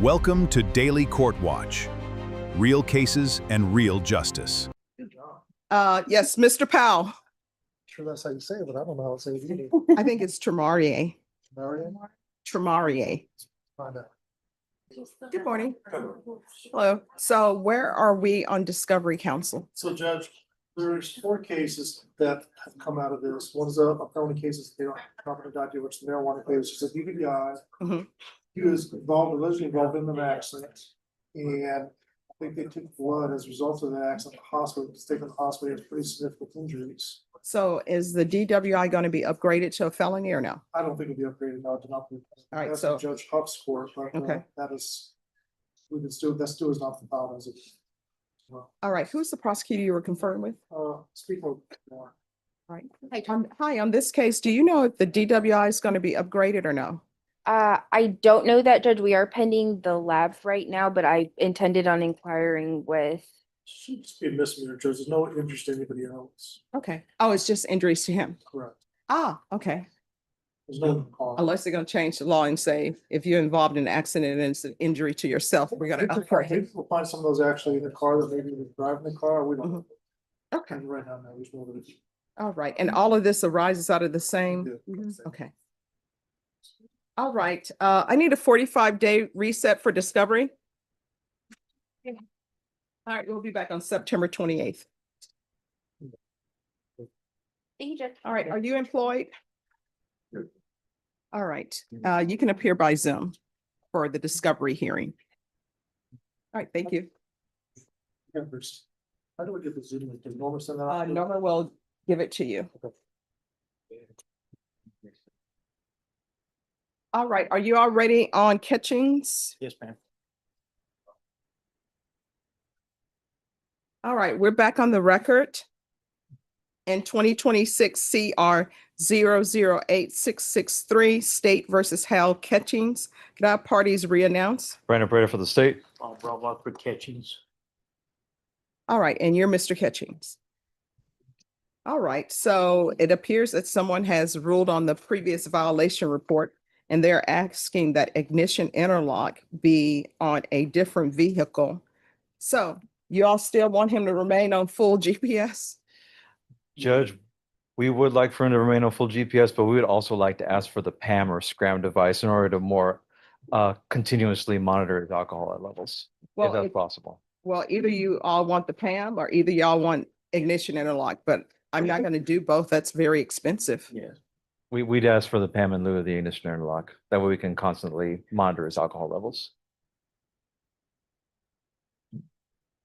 Welcome to Daily Court Watch. Real cases and real justice. Yes, Mr. Powell. Sure that's how you say it, but I don't know how to say it either. I think it's Tremarier. Marion? Tremarier. Find out. Good morning. Hello. So where are we on Discovery Council? So Judge, there's 4 cases that have come out of this. One is a felony case, they don't have an idea, which is the marijuana case, it's a DWI. Mhm. He was allegedly involved in an accident. And I think they took blood as a result of the accident. The hospital, was taken to the hospital, he has pretty significant injuries. So is the DWI going to be upgraded to a felony or no? I don't think it'll be upgraded, no, to not be. All right, That's so- Judge Huff's court, but Okay. that is, that still is not the filed as it. All right. Who's the prosecutor you were conferring with? Speaking of more. All right. Hi, on this case, do you know if the DWI is going to be upgraded or no? I don't know that, Judge. We are pending the lab right now, but I intended on inquiring with. Should just be a misdemeanor, Judge. There's no interest in anybody else. Okay. Oh, it's just injuries to him. Correct. Ah, okay. There's no cause. Unless they're going to change the law and say, if you're involved in an accident and it's an injury to yourself, we're going to upgrade. Maybe we'll find some of those actually in the car that maybe was driving the car. We don't know. Okay. And right now, no, we just know that it's. All right. And all of this arises out of the same? Yeah. Okay. All right. I need a 45-day reset for discovery. All right. We'll be back on September 28th. Thank you, Judge. All right. Are you employed? All right. You can appear by Zoom for the discovery hearing. All right. Thank you. Members. How do we get the Zoom link? Does Norma send that out? Norma will give it to you. All right. Are you already on Catchings? Yes, ma'am. All right. We're back on the record. In 2026 CR 008663 State versus Hal Catchings. Can I have parties re-announce? Brandon Breda for the state. Rob Lockwood Catchings. All right. And you're Mr. Catchings. All right. So it appears that someone has ruled on the previous violation report and they're asking that ignition interlock be on a different vehicle. So you all still want him to remain on full GPS? Judge, we would like for him to remain on full GPS, but we would also like to ask for the PAM or SCRAM device in order to more continuously monitor his alcohol levels, if Well, that's possible. Well, either you all want the PAM or either y'all want ignition interlock, but I'm not going to do both. That's very expensive. Yeah. We'd ask for the PAM in lieu of the ignition interlock. That way we can constantly monitor his alcohol levels.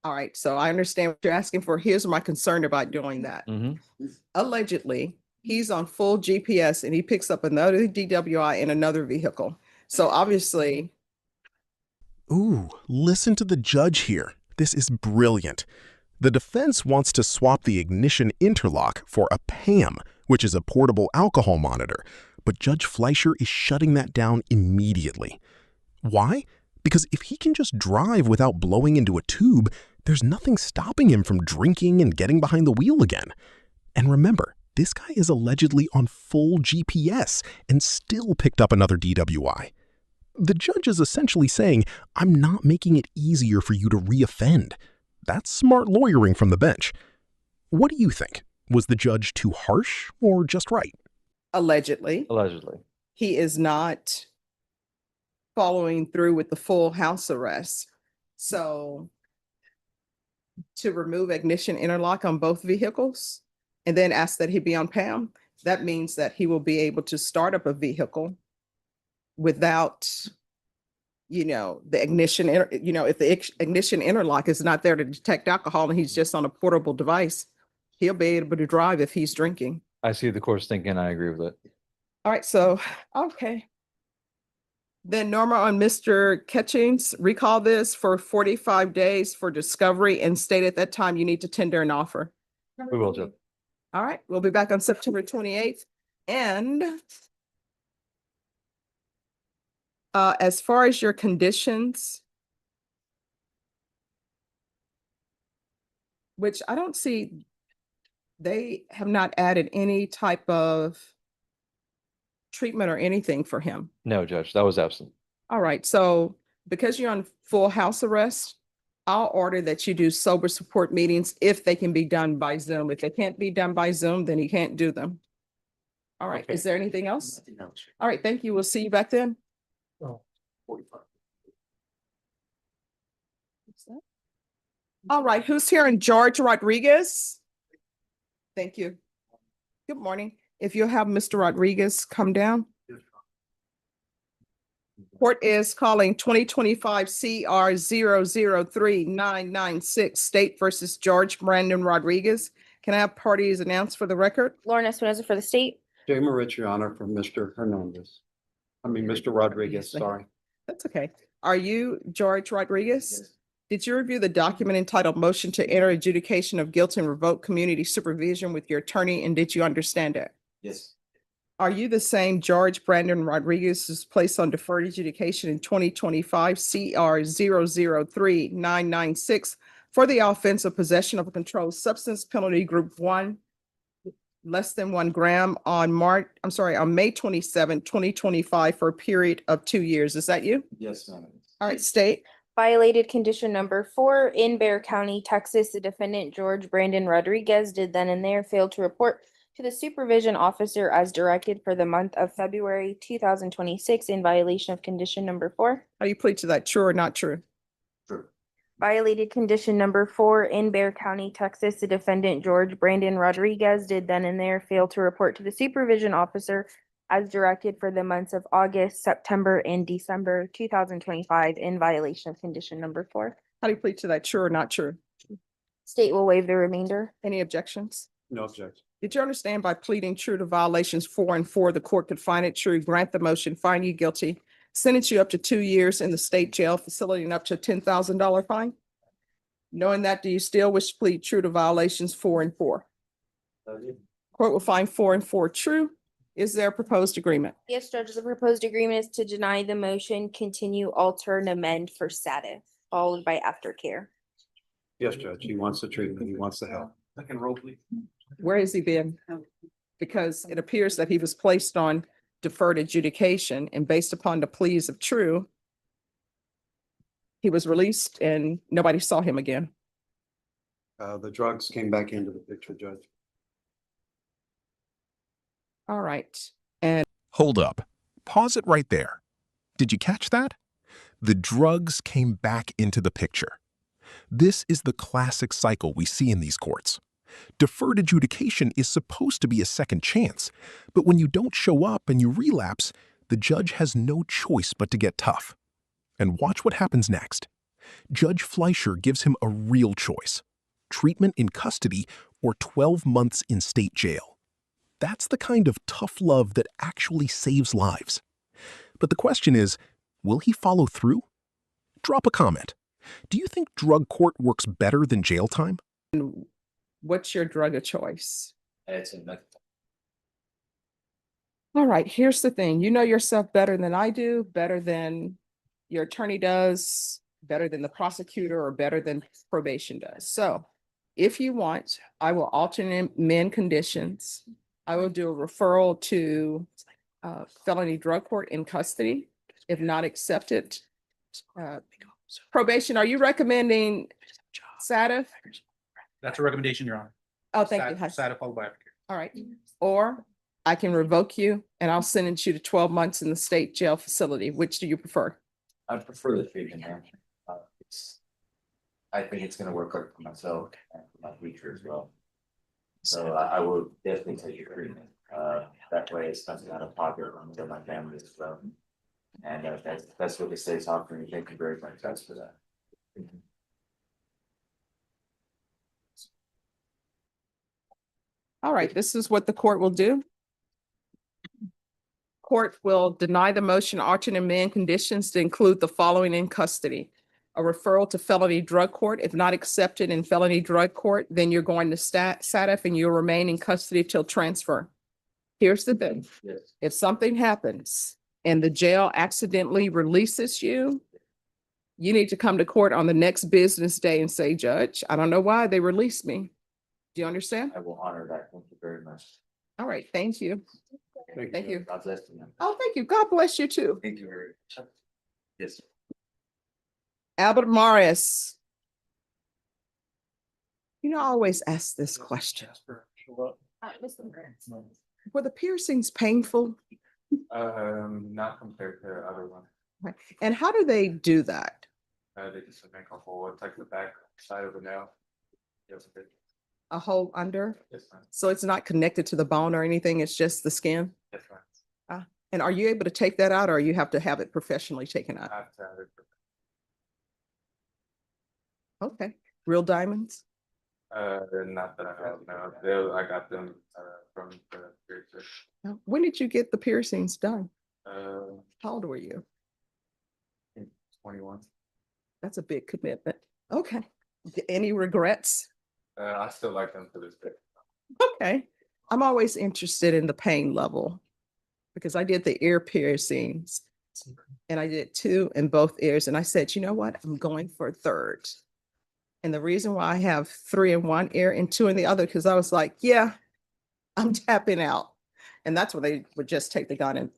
All right. So I understand what you're asking for. Here's my concern about doing that. Allegedly, he's on full GPS and he picks up another DWI in another vehicle. So obviously, Ooh, listen to the judge here. This is brilliant. The defense wants to swap the ignition interlock for a PAM, which is a portable alcohol monitor, but Judge Fleischer is shutting that down immediately. Why? Because if he can just drive without blowing into a tube, there's nothing stopping him from drinking and getting behind the wheel again. And remember, this guy is allegedly on full GPS and still picked up another DWI. The judge is essentially saying, I'm not making it easier for you to reoffend. That's smart lawyering from the bench. What do you think? Was the judge too harsh or just right? allegedly, he is not following through with the full house arrest. So to remove ignition interlock on both vehicles and then ask that he be on PAM, that means that he will be able to start up a vehicle without, the ignition, if the ignition interlock is not there to detect alcohol and he's just on a portable device, he'll be able to drive if he's drinking. I see the court's thinking. I agree with it. All right, so, okay. Then Norma, on Mr. Catchings, recall this for 45 days for discovery and state at that time you need to tender an offer. We will, Judge. All right, we'll be back on September 28th. And as far as your conditions, which I don't see, they have not added any type of treatment or anything for him. No, Judge, that was absent. All right, so because you're on full house arrest, I'll order that you do sober support meetings if they can be done by Zoom. If they can't be done by Zoom, then you can't do them. All right, is there anything else? All right, thank you. We'll see you back then. All right, who's here? And George Rodriguez? Thank you. Good morning. If you'll have Mr. Rodriguez come down. Court is calling 2025 CR 003-996 State versus George Brandon Rodriguez. Can I have parties announced for the record? Lauren Espinoza for the state. Jay Rich, Your Honor, for Mr. Hernandez. Mr. Rodriguez, sorry. That's okay. Are you George Rodriguez? Did you review the document entitled Motion to Enter Adjudication of Guilt and Revoke Community Supervision with your attorney, and did you understand it? Yes. Are you the same George Brandon Rodriguez who's placed on deferred adjudication in 2025 CR 003-996 for the offense of possession of a controlled substance, penalty group 1, less than 1 gram on May 27, 2025 for a period of 2 years? Is that you? Yes, ma'am. All right, state. Violated condition number 4 in Bexar County, Texas. The defendant, George Brandon Rodriguez, did then and there fail to report to the supervision officer as directed for the month of February 2026 in violation of condition number 4. How do you plead to that? True or not true? True. Violated condition number 4 in Bexar County, Texas. The defendant, George Brandon Rodriguez, did then and there fail to report to the supervision officer as directed for the months of August, September, and December 2025 in violation of condition number 4. How do you plead to that? True or not true? State will waive the remainder. Any objections? No objection. Did you understand by pleading true to violations 4 and 4, the court could find it true, grant the motion, find you guilty, sentence you up to 2 years in the state jail facility and up to a $10,000 fine? Knowing that, do you still wish to plead true to violations 4 and 4? Court will find 4 and 4 true. Is there a proposed agreement? Yes, Judge, the proposed agreement is to deny the motion, continue, alter, and amend for SATIF, followed by aftercare. Yes, Judge. He wants the treatment. He wants the help. Where has he been? Because it appears that he was placed on deferred adjudication, and based upon the pleas of true, he was released and nobody saw him again. The drugs came back into the picture, Judge. All right. Hold up. Pause it right there. Did you catch that? The drugs came back into the picture. This is the classic cycle we see in these courts. Deferred adjudication is supposed to be a second chance, but when you don't show up and you relapse, the judge has no choice but to get tough. And watch what happens next. Judge Fleischer gives him a real choice: treatment in custody or 12 months in state jail. That's the kind of tough love that actually saves lives. But the question is, will he follow through? Drop a comment. Do you think drug court works better than jail time? What's your drug of choice? It's a meth. All right, here's the thing. You know yourself better than I do, better than your attorney does, better than the prosecutor, or better than probation does. So if you want, I will alternate amend conditions. I will do a referral to felony drug court in custody, if not accepted. Probation, are you recommending SATIF? That's a recommendation, Your Honor. Oh, thank you. SATIF followed by aftercare. All right. Or I can revoke you and I'll sentence you to 12 months in the state jail facility. Which do you prefer? I prefer the treatment. I think it's gonna work out for myself and for my future as well. So I will definitely take your treatment. That way it's nothing out of pocket for my family as well. And that's what the state's offering. Thank you very much. That's for that. All right, this is what the court will do. Court will deny the motion, alternate amend conditions to include the following in custody: a referral to felony drug court. If not accepted in felony drug court, then you're going to SATIF and you'll remain in custody till transfer. Here's the thing. Yes. If something happens and the jail accidentally releases you, you need to come to court on the next business day and say, Judge, I don't know why they released me. Do you understand? I will honor that. Thank you very much. All right, thank you. Thank you. God bless you. Oh, thank you. God bless you too. Thank you very much. Yes. Albert Morris. You know, I always ask this question. Were the piercings painful? Not compared to other ones. Right. And how do they do that? They just make a hole. It's like the back side of the nail. Yes, okay. A hole under? Yes, ma'am. So it's not connected to the bone or anything, it's just the skin? Yes, ma'am. And are you able to take that out or you have to have it professionally taken out? I have to have it. Okay, real diamonds? Not that I have now. I got them from the piercer. When did you get the piercings done? Uh, How old were you? 21. That's a big commitment. Okay. Any regrets? I still like them to this day. Okay. I'm always interested in the pain level because I did the ear piercings and I did 2 in both ears. And I said, you know what? I'm going for a third. And the reason why I have 3 in one ear and 2 in the other, because I was like, yeah, I'm tapping out. And that's when they would just take the gun and.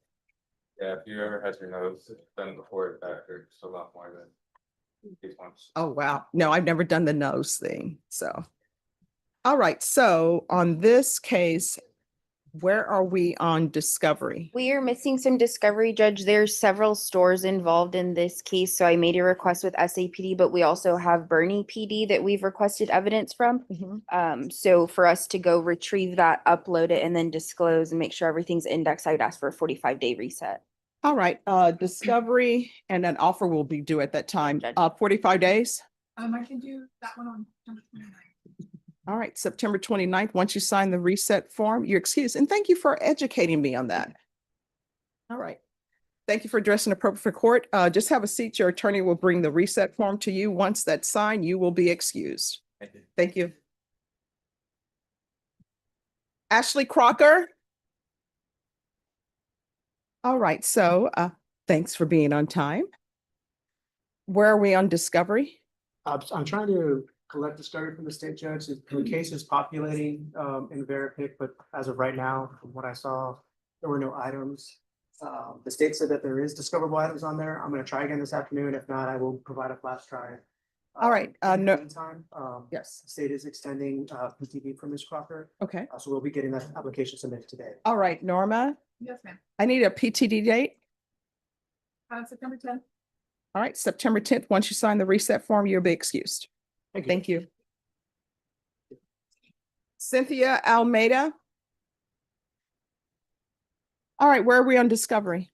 Yeah, if you ever had your nose done before, that hurts a lot more than these ones. Oh, wow. No, I've never done the nose thing. So, all right. So on this case, where are we on discovery? We are missing some discovery, Judge. There's several stores involved in this case, so I made a request with SAPD, but we also have Bernie PD that we've requested evidence from. So for us to go retrieve that, upload it, and then disclose and make sure everything's indexed, I would ask for a 45-day reset. All right, discovery and an offer will be due at that time. Judge. 45 days. I can do that one on September 29th. All right, September 29th, once you sign the reset form, you're excused. And thank you for educating me on that. All right. Thank you for addressing appropriate for court. Just have a seat. Your attorney will bring the reset form to you. Once that's signed, you will be excused. Thank you. Thank you. Ashley Crocker. All right, so thanks for being on time. Where are we on discovery? I'm trying to collect discovery from the state judge. The case is populating in Veripic, but as of right now, from what I saw, there were no items. The state said that there is discoverable items on there. I'm gonna try again this afternoon. If not, I will provide a flash try. All right, In the no, meantime, yes, state is extending PTV for Ms. Crocker. okay. So we'll be getting that application submitted today. All right, Norma, Yes, ma'am. I need a PTD date. September 10th. All right, September 10th, once you sign the reset form, you'll be excused. Thank you. Thank you. Cynthia Almeida. All right, where are we on discovery?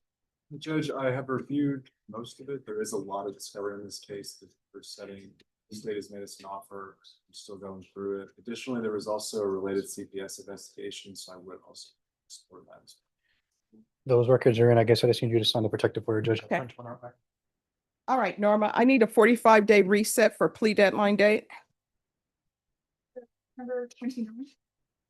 Judge, I have reviewed most of it. There is a lot of discovery in this case that we're setting. The state has made us an offer. I'm still going through it. Additionally, there was also a related CPS investigation, so I would also support that. Those records are in. I guess I just need you to sign the protective order, Judge. Okay. All right, Norma, I need a 45-day reset for plea deadline date. September 29th.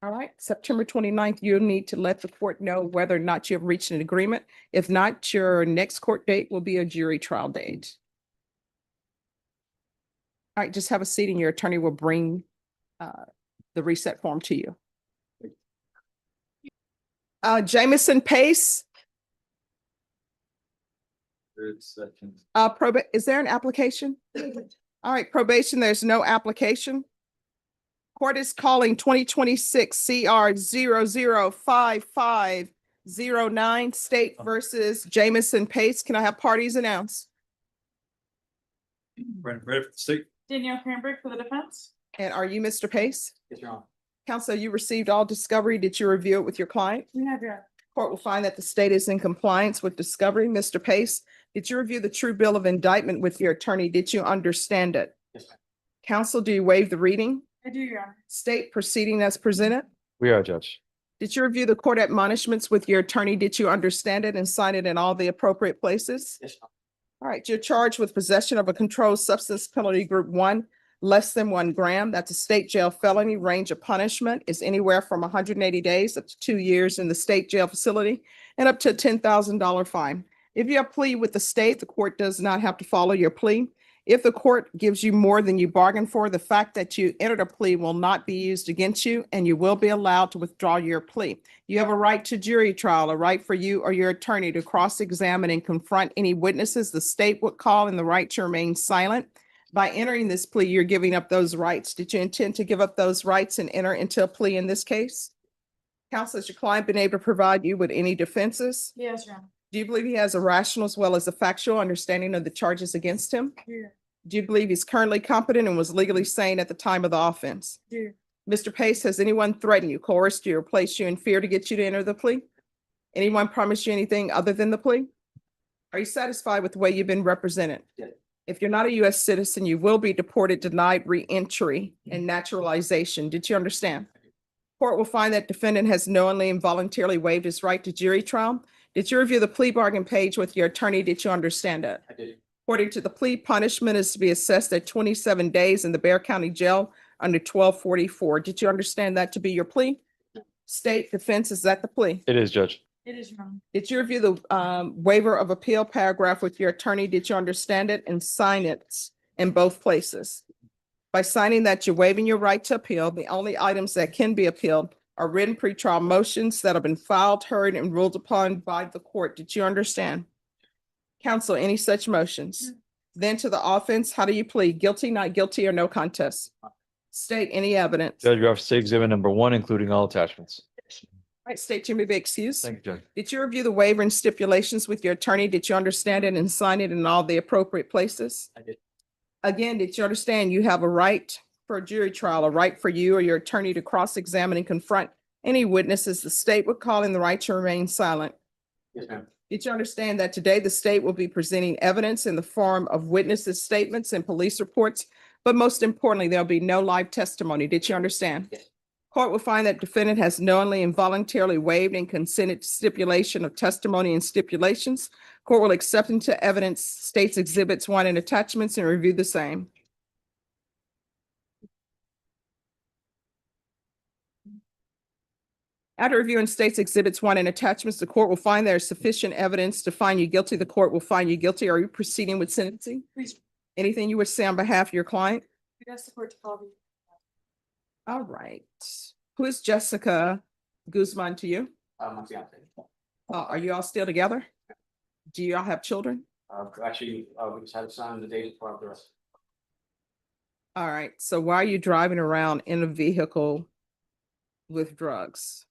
All right, September 29th, you'll need to let the court know whether or not you have reached an agreement. If not, your next court date will be a jury trial date. All right, just have a seat and your attorney will bring the reset form to you. Jamison Pace. Is there an application? All right, probation, there's no application. Court is calling 2026 CR 005509 State versus Jamison Pace. Can I have parties announced? Ready for the state? Danielle Cranbrook for the defense. And are you Mr. Pace? Yes, Your Honor. Counsel, you received all discovery. Did you review it with your client? We have your. Court will find that the state is in compliance with discovery. Mr. Pace, did you review the true bill of indictment with your attorney? Did you understand it? Yes, ma'am. Counsel, do you waive the reading? I do, Your Honor. State proceeding as presented? We are, Judge. Did you review the court admonishments with your attorney? Did you understand it and sign it in all the appropriate places? Yes, ma'am. All right, you're charged with possession of a controlled substance penalty group 1, less than 1 gram. That's a state jail felony. Range of punishment is anywhere from 180 days up to 2 years in the state jail facility and up to a $10,000 fine. If you have plea with the state, the court does not have to follow your plea. If the court gives you more than you bargained for, the fact that you entered a plea will not be used against you, and you will be allowed to withdraw your plea. You have a right to jury trial, a right for you or your attorney to cross-examine and confront any witnesses the state would call, and the right to remain silent. By entering this plea, you're giving up those rights. Did you intend to give up those rights and enter into a plea in this case? Counsel, has your client been able to provide you with any defenses? Yes, Your Honor. Do you believe he has a rational as well as a factual understanding of the charges against him? Yeah. Do you believe he's currently competent and was legally sane at the time of the offense? Yeah. Mr. Pace, has anyone threatened you, coerced you, or placed you in fear to get you to enter the plea? Anyone promised you anything other than the plea? Are you satisfied with the way you've been represented? Yes. If you're not a U.S. citizen, you will be deported, denied re-entry and naturalization. Did you understand? Court will find that defendant has knowingly and voluntarily waived his right to jury trial. Did you review the plea bargain page with your attorney? Did you understand it? I did. According to the plea, punishment is to be assessed at 27 days in the Bexar County Jail under 1244. Did you understand that to be your plea? State defense, is that the plea? It is, Judge. It is, Your Honor. Did you review the waiver of appeal paragraph with your attorney? Did you understand it and sign it in both places? By signing that, you're waiving your right to appeal. The only items that can be appealed are written pretrial motions that have been filed, heard, and ruled upon by the court. Did you understand? Counsel, any such motions? Then to the offense, how do you plead? Guilty, not guilty, or no contest? State any evidence. Judge, you have to say exhibit number 1, including all attachments. Right, state, you may be excused. Thank you, Judge. Did you review the waiver and stipulations with your attorney? Did you understand it and sign it in all the appropriate places? I did. Again, did you understand you have a right for a jury trial, a right for you or your attorney to cross-examine and confront any witnesses the state would call, in the right to remain silent? Yes, ma'am. Did you understand that today the state will be presenting evidence in the form of witnesses' statements and police reports, but most importantly, there'll be no live testimony? Did you understand? Yes. Court will find that defendant has knowingly and voluntarily waived and consented to stipulation of testimony and stipulations. Court will accept into evidence states exhibits 1 and attachments and review the same. After reviewing states exhibits 1 and attachments, the court will find there is sufficient evidence to find you guilty. The court will find you guilty. Are you proceeding with sentencing? Please, Anything you would say on behalf of your client? we ask the court to follow. All right. Who is Jessica Guzman to you? My fiance. Are you all still together? Do you all have children? Actually, we just had a son the day before the rest. All right. So why are you driving around in a vehicle with drugs?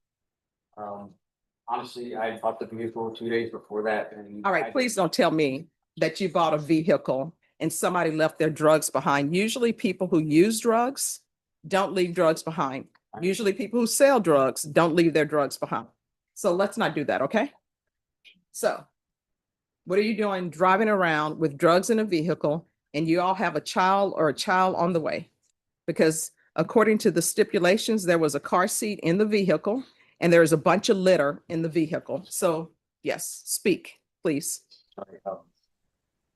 Honestly, I bought the vehicle 2 days before that, and All right, please don't tell me that you bought a vehicle and somebody left their drugs behind. Usually people who use drugs don't leave drugs behind. Usually people who sell drugs don't leave their drugs behind. So let's not do that, okay? So what are you doing driving around with drugs in a vehicle and you all have a child or a child on the way? Because according to the stipulations, there was a car seat in the vehicle and there is a bunch of litter in the vehicle. So yes, speak, please. Sorry,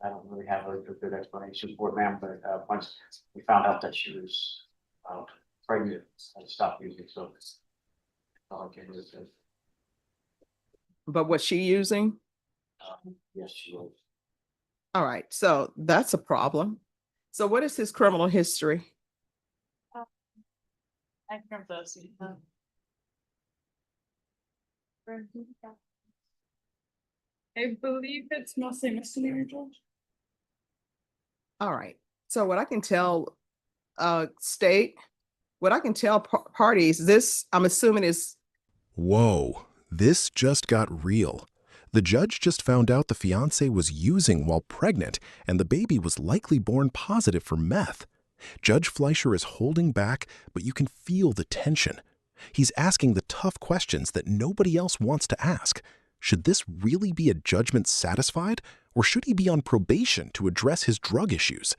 I don't really have a good explanation for it, ma'am, but once we found out that she was pregnant, I stopped using, so that's all I can do is say. But was she using? Yes, she was. All right, so that's a problem. So what is his criminal history? I can those. I believe it's mostly misdemeanor, Judge. All right, so what I can tell state, what I can tell parties, this I'm assuming is. Whoa, this just got real. The judge just found out the fiancée was using while pregnant, and the baby was likely born positive for meth. Judge Fleischer is holding back, but you can feel the tension. He's asking the tough questions that nobody else wants to ask. Should this really be a judgment satisfied, or should he be on probation to address his drug issues?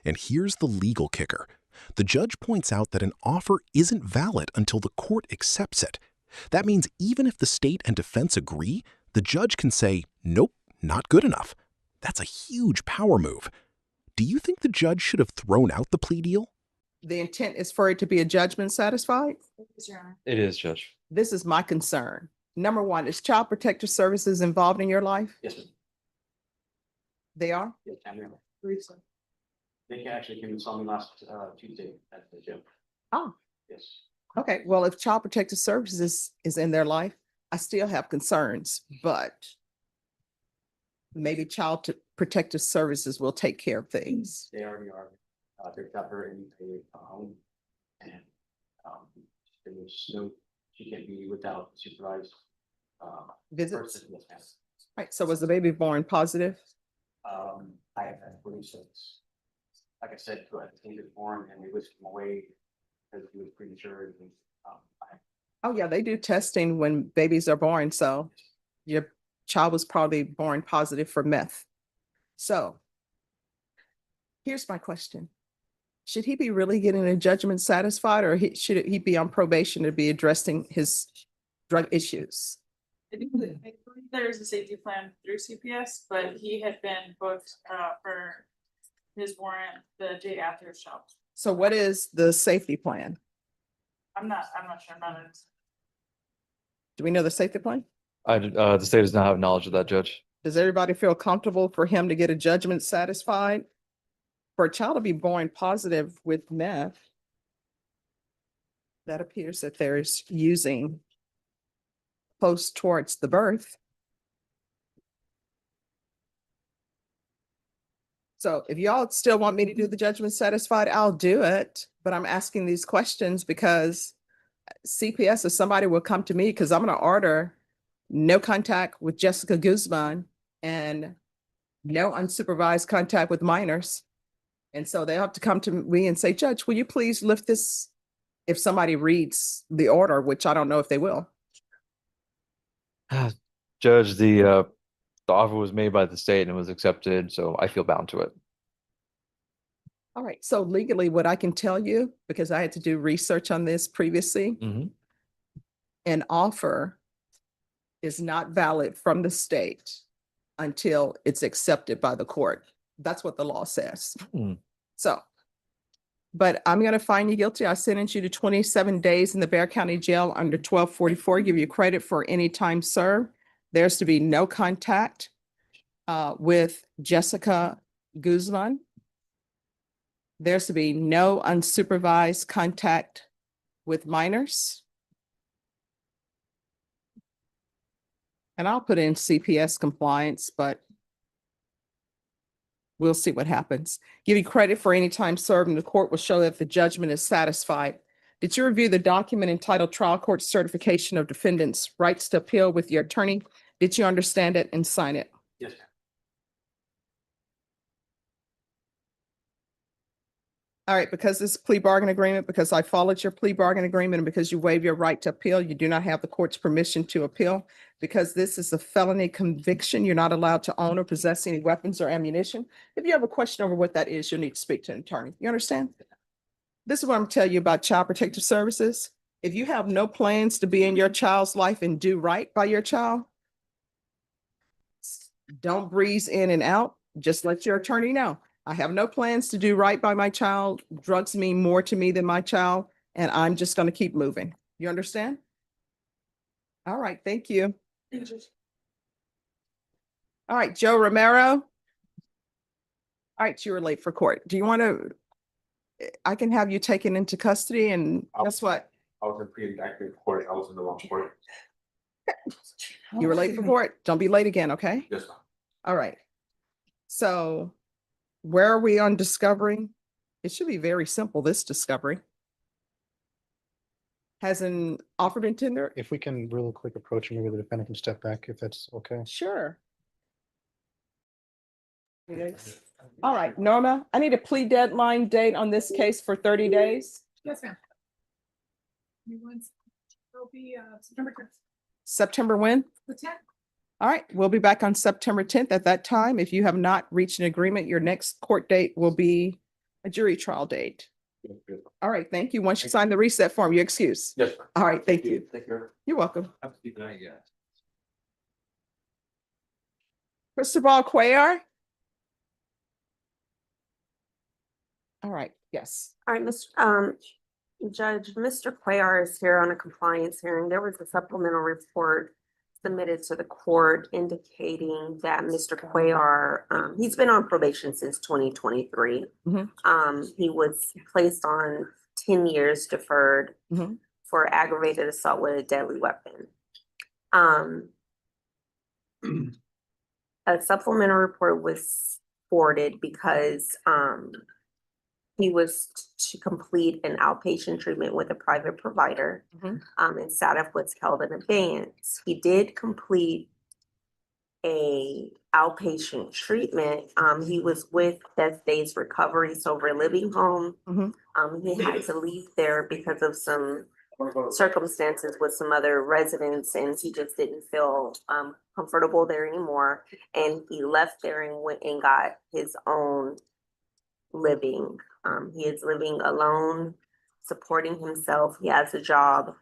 And here's the legal kicker. The judge points out that an offer isn't valid until the court accepts it. That means even if the state and defense agree, the judge can say, nope, not good enough. That's a huge power move. Do you think the judge should have thrown out the plea deal? The intent is for it to be a judgment satisfied? Yes, Your Honor. It is, Judge. This is my concern. Number one, is Child Protective Services involved in your life? Yes, ma'am. They are? Yes, ma'am. Teresa. They actually came and saw me last Tuesday at the gym. Oh, Yes. okay. Well, if Child Protective Services is in their life, I still have concerns, but maybe Protective Services will take care of things. They already are. They've got her in a home. And there was no, she can't be without supervised Visits. person. Yes, ma'am. Right. So was the baby born positive? I have had 46. Like I said, I think he was born and we whisked him away because he was premature. And, Oh, yeah, they do testing when babies are born. So your child was probably born positive for meth. So here's my question. Should he be really getting a judgment satisfied, or should he be on probation to be addressing his drug issues? I believe there's a safety plan through CPS, but he had been booked for his warrant the day after his child. So what is the safety plan? I'm not sure about it. Do we know the safety plan? The state does not have knowledge of that, Judge. Does everybody feel comfortable for him to get a judgment satisfied? For a child to be born positive with meth, that appears that there's using close towards the birth. So if y'all still want me to do the judgment satisfied, I'll do it. But I'm asking these questions because CPS, if somebody will come to me, because I'm going to order no contact with Jessica Guzman and no unsupervised contact with minors. And so they have to come to me and say, Judge, will you please lift this? If somebody reads the order, which I don't know if they will. Judge, the offer was made by the state and it was accepted, so I feel bound to it. All right. So legally, what I can tell you, because I had to do research on this previously, an offer is not valid from the state until it's accepted by the court. That's what the law says. So, but I'm going to find you guilty. I sentence you to 27 days in the Bexar County Jail under 1244, give you credit for any time served. There's to be no contact with Jessica Guzman. There's to be no unsupervised contact with minors. And I'll put in CPS compliance, but we'll see what happens. Give you credit for any time served, and the court will show that the judgment is satisfied. Did you review the document entitled Trial Court Certification of Defendant's Rights to Appeal with your attorney? Did you understand it and sign it? yes, ma'am. All right, because this plea bargain agreement, because I followed your plea bargain agreement, and because you waive your right to appeal, you do not have the court's permission to appeal. Because this is a felony conviction, you're not allowed to own or possess any weapons or ammunition. If you have a question over what that is, you'll need to speak to an attorney. You understand? This is what I'm telling you about Child Protective Services. If you have no plans to be in your child's life and do right by your child, don't breeze in and out. Just let your attorney know. I have no plans to do right by my child. Drugs mean more to me than my child, and I'm just going to keep moving. You understand? All right. Thank you. All right, Joe Romero. All right, you were late for court. Do you want to, I can have you taken into custody, and guess what? I was in pre-indictment court. I was in the wrong court. You were late for court. Don't be late again, okay? Yes, ma'am. All right. So where are we on discovery? It should be very simple, this discovery. Has an offer been tendered? If we can really quick approach, and maybe the defendant can step back if that's okay. Sure. All right, Norma, I need a plea deadline date on this case for 30 days. Yes, ma'am. It'll be September 10th. September when? The 10th. All right, we'll be back on September 10th. At that time, if you have not reached an agreement, your next court date will be a jury trial date. All right, thank you. Once you sign the reset form, your excuse. Yes, ma'am. All right, thank you. Take care. You're welcome. Have a good night, guys. Cristobal Cuellar? All right, yes. All right, Judge, Mr. Cuellar is here on a compliance hearing. There was a supplemental report submitted to the court indicating that Mr. Cuellar, he's been on probation since 2023. He was placed on 10 years deferred for aggravated assault with a deadly weapon. A supplemental report was forwarded because he was to complete an outpatient treatment with a private provider instead of what's held in abeyance. He did complete a outpatient treatment. He was with Death Days Recovery Sober Living Home. He had to leave there because of some circumstances with some other residents, and he just didn't feel comfortable there anymore. And he left there and went and got his own living. He is living alone, supporting himself. He has a job.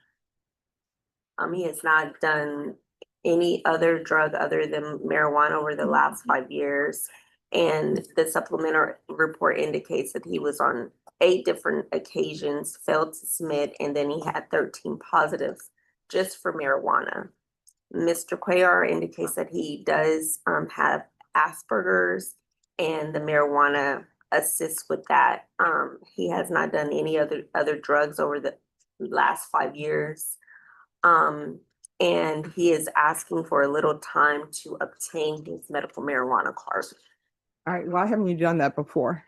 He has not done any other drug other than marijuana over the last 5 years. And the supplemental report indicates that he was on 8 different occasions, failed to submit, and then he had 13 positives just for marijuana. Mr. Cuellar indicates that he does have Asperger's, and the marijuana assists with that. He has not done any other drugs over the last 5 years. And he is asking for a little time to obtain his medical marijuana card. All right, why haven't you done that before?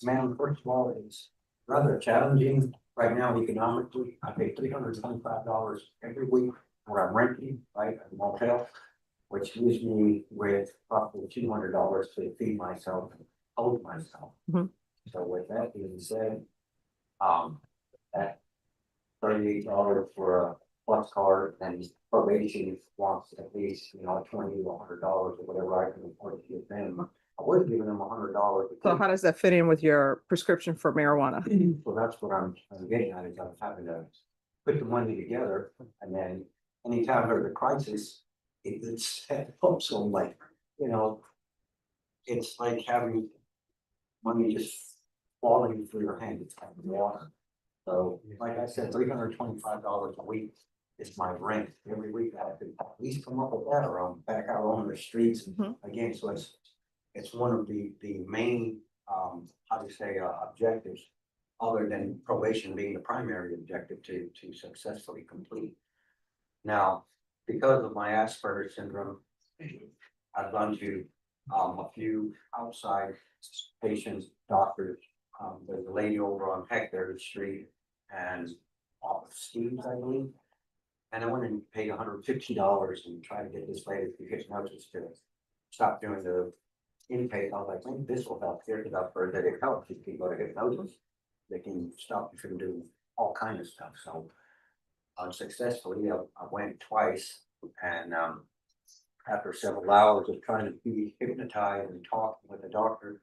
Ma'am, first of all, it's rather challenging right now economically. I pay $325 every week where I'm renting, right, at a motel, which leaves me with roughly $200 to feed myself and hold myself. So with that being said, that $38 for a plus card, and probation wants at least, $20 to $100 or whatever I can afford to give them. I would have given them $100. So how does that fit in with your prescription for marijuana? So that's what I'm getting at, is I'm having to put the money together, and then anytime there's a crisis, it's set up. So like, it's like having money just falling through your hand. It's like water. So like I said, $325 a week is my rent. Every week I have to at least come up with that, or I'm back out on the streets again. So it's one of the main, objectives, other than probation being the primary objective to successfully complete. Now, because of my Asperger's syndrome, I've gone to a few outside patients, doctors. There's a lady over on Hector Street and off of Steve's, I believe. And I went and paid $150 and tried to get this lady to hypnosis to stop doing the intake. I was like, maybe this will help. Here's about for that it helps. If you go to hypnosis, they can stop you from doing all kinds of stuff. So unsuccessfully, I went twice, and after several hours of trying to be hypnotized and talking with the doctor,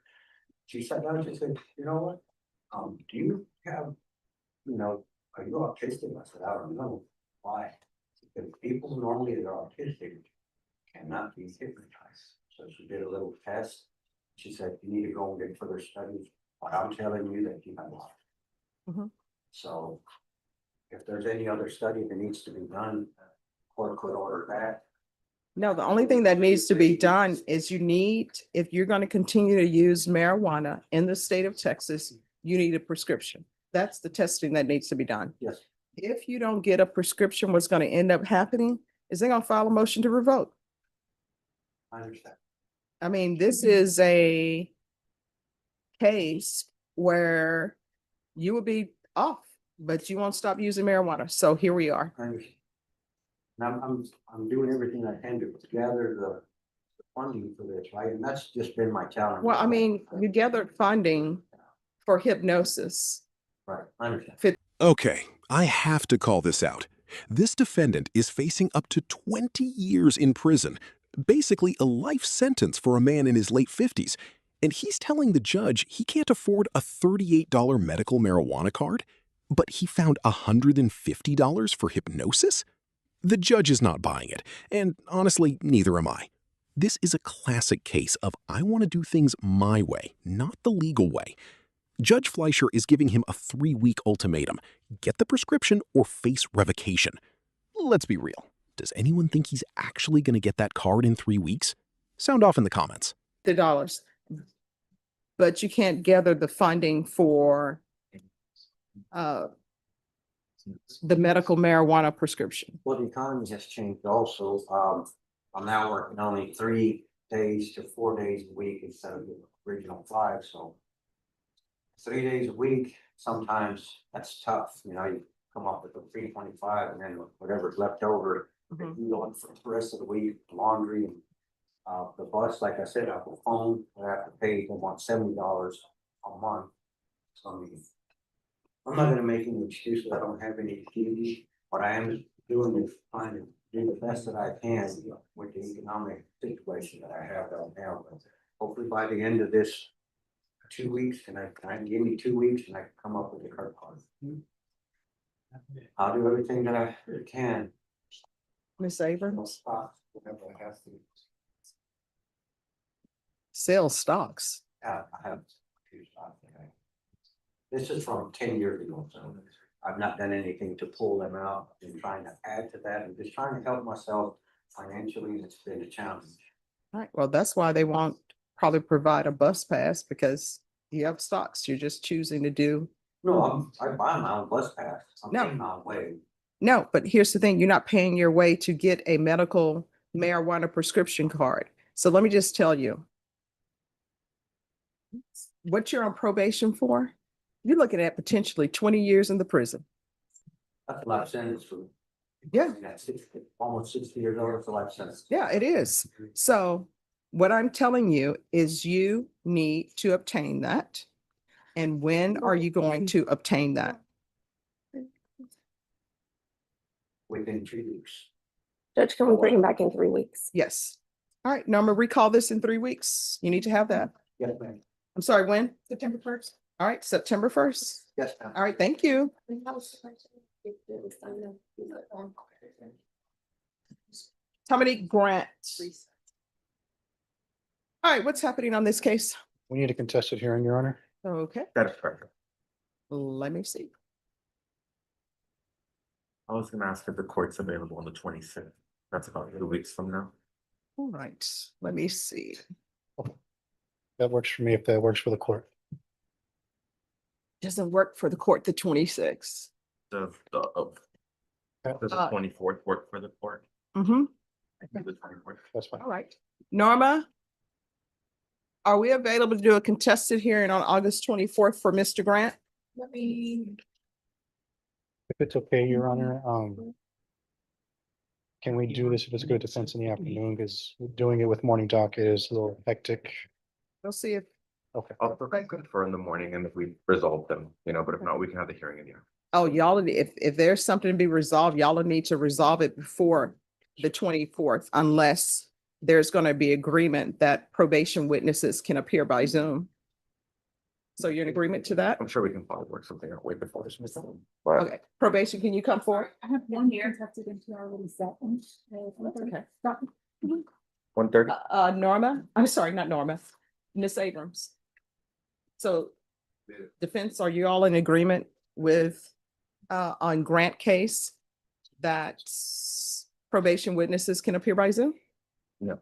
she sat down and she said, "You know what? Do you have, are you autistic?" I said, "I don't know." Why? Because people normally that are autistic cannot be hypnotized. So she did a little test. She said, "You need to go and get further studies, but I'm telling you that you have life." So if there's any other study that needs to be done, court could order that. No, the only thing that needs to be done is if you're going to continue to use marijuana in the state of Texas, you need a prescription. That's the testing that needs to be done. Yes. If you don't get a prescription, what's going to end up happening is they're going to file a motion to revoke. I understand. I mean, this is a case where you would be off, but you won't stop using marijuana. So here we are. I understand. And I'm doing everything I can to gather the funding for this, right? And that's just been my challenge. Well, I mean, you gathered funding for hypnosis. Right, I understand. Okay, I have to call this out. This defendant is facing up to 20 years in prison, basically a life sentence for a man in his late 50s. And he's telling the judge he can't afford a $38 medical marijuana card, but he found $150 for hypnosis? The judge is not buying it, and honestly, neither am I. This is a classic case of I want to do things my way, not the legal way. Judge Fleischer is giving him a 3-week ultimatum. Get the prescription or face revocation. Let's be real. Does anyone think he's actually going to get that card in 3 weeks? Sound off in the comments. the dollars. But you can't gather the funding for the medical marijuana prescription. Well, the economy has changed also. I'm now working only 3 days to 4 days a week instead of the original 5, so 3 days a week, sometimes that's tough, you know, you come up with the 325 and then whatever's left over, you go for the rest of the week, laundry and the bus, like I said, I have a phone, I have to pay them $70 a month. So I mean, I'm not gonna make any excuses, I don't have any excuses. What I am doing is trying to do the best that I can with the economic situation that I have right now. But hopefully by the end of this 2 weeks, can I give me 2 weeks and I can come up with a credit card. I'll do everything that I can. Ms. Abrams, Whatever I have to. sell stocks. I have two stocks. This is from 10 years ago, so I've not done anything to pull them out. I've been trying to add to that and just trying to help myself financially. It's been a challenge. All right, well, that's why they won't probably provide a bus pass, because you have stocks, you're just choosing to do. No, I buy my own bus pass. I'm No. paying my own way. No, but here's the thing, you're not paying your way to get a medical marijuana prescription card. So let me just tell you. What you're on probation for, you're looking at potentially 20 years in the prison. That's a life sentence for. Yeah. That's almost 60 years old, it's a life sentence. Yeah, it is. So what I'm telling you is you need to obtain that. And when are you going to obtain that? Within 3 weeks. Judge, can we bring him back in 3 weeks? Yes. All right, Norma, recall this in 3 weeks. You need to have that. Yes, ma'am. I'm sorry, when? September 1st. All right, September 1st. Yes, ma'am. All right, thank you. How many grants? All right, what's happening on this case? We need a contested hearing, Your Honor. Okay, That is correct. let me see. I was gonna ask if the court's available on the 26th. That's about 2 weeks from now. All right, let me see. That works for me if that works for the court. Doesn't work for the court, the 26th. Does the 24th work for the court? Mm-hmm. The 24th. That's fine. All right. Norma? Are we available to do a contested hearing on August 24th for Mr. Grant? Let me. If it's okay, Your Honor, can we do this if it's a good defense in the afternoon? Because doing it with morning doc is a little hectic. We'll see if, Okay. I'll prefer in the morning and if we resolve them, but if not, we can have the hearing in here. oh, y'all, if there's something to be resolved, y'all will need to resolve it before the 24th, unless there's going to be agreement that probation witnesses can appear by Zoom. So you're in agreement to that? I'm sure we can probably work something out way before this. Okay, probation, can you come forward? I have one here. Already set. Okay. 1:30? Norma, I'm sorry, not Norma, Miss Abrams. So defense, are you all in agreement with, on Grant case that probation witnesses can appear by Zoom? No,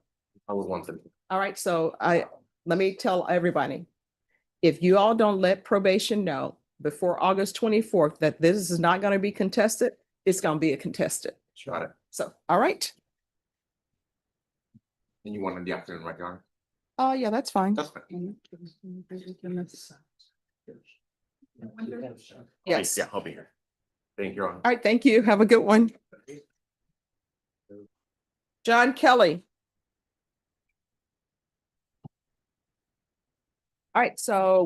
I would want to. All right, so let me tell everybody, if you all don't let probation know before August 24th that this is not going to be contested, it's going to be a contested. Got it. So, all right. And you want in the afternoon, right, Your Honor? Oh, yeah, that's fine. That's fine. Yes. Yeah, I'll be here. Thank you, Your Honor. All right, thank you. Have a good one. John Kelly. All right, so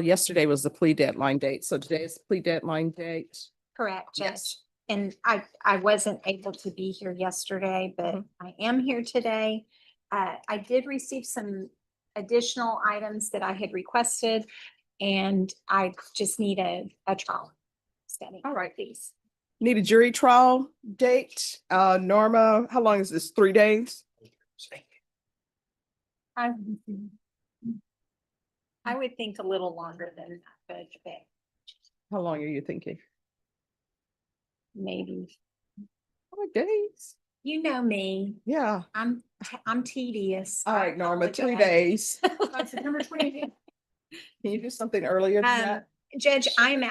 yesterday was the plea deadline date. So today is the plea deadline date. Correct, Yes. Judge. And I wasn't able to be here yesterday, but I am here today. I did receive some additional items that I had requested, and I just need a trial setting. All right. Please. Need a jury trial date. Norma, how long is this? 3 days? I would think a little longer than that, but How long are you thinking? maybe Days. You know me, Yeah. I'm tedious. All I right, Norma, 3 apologize. days. September 28th. Can you do something earlier than that? Judge, I am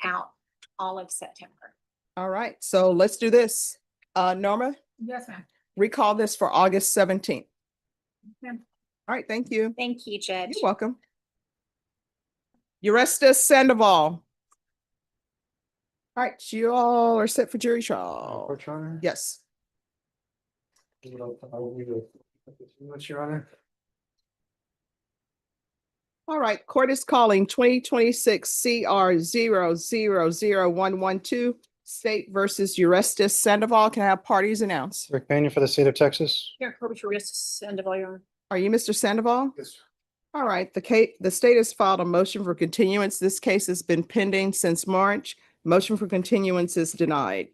out all of September. All right, so let's do this. Norma, Yes, ma'am. recall this for August 17th. Ma'am. All right, thank you. Thank you, Judge. You're welcome. Eurestus Sandoval. All right, you all are set for jury trial. Court, Your Honor. Yes. What's Your Honor? All right, court is calling 2026 CR 000112 State versus Eurestus Sandoval. Can I have parties announced? Rick Pena for the state of Texas. Here, Corbett, Sandoval, Your Honor. Are you Mr. Sandoval? Yes, sir. All right, the state has filed a motion for continuance. This case has been pending since March. Motion for continuance is denied.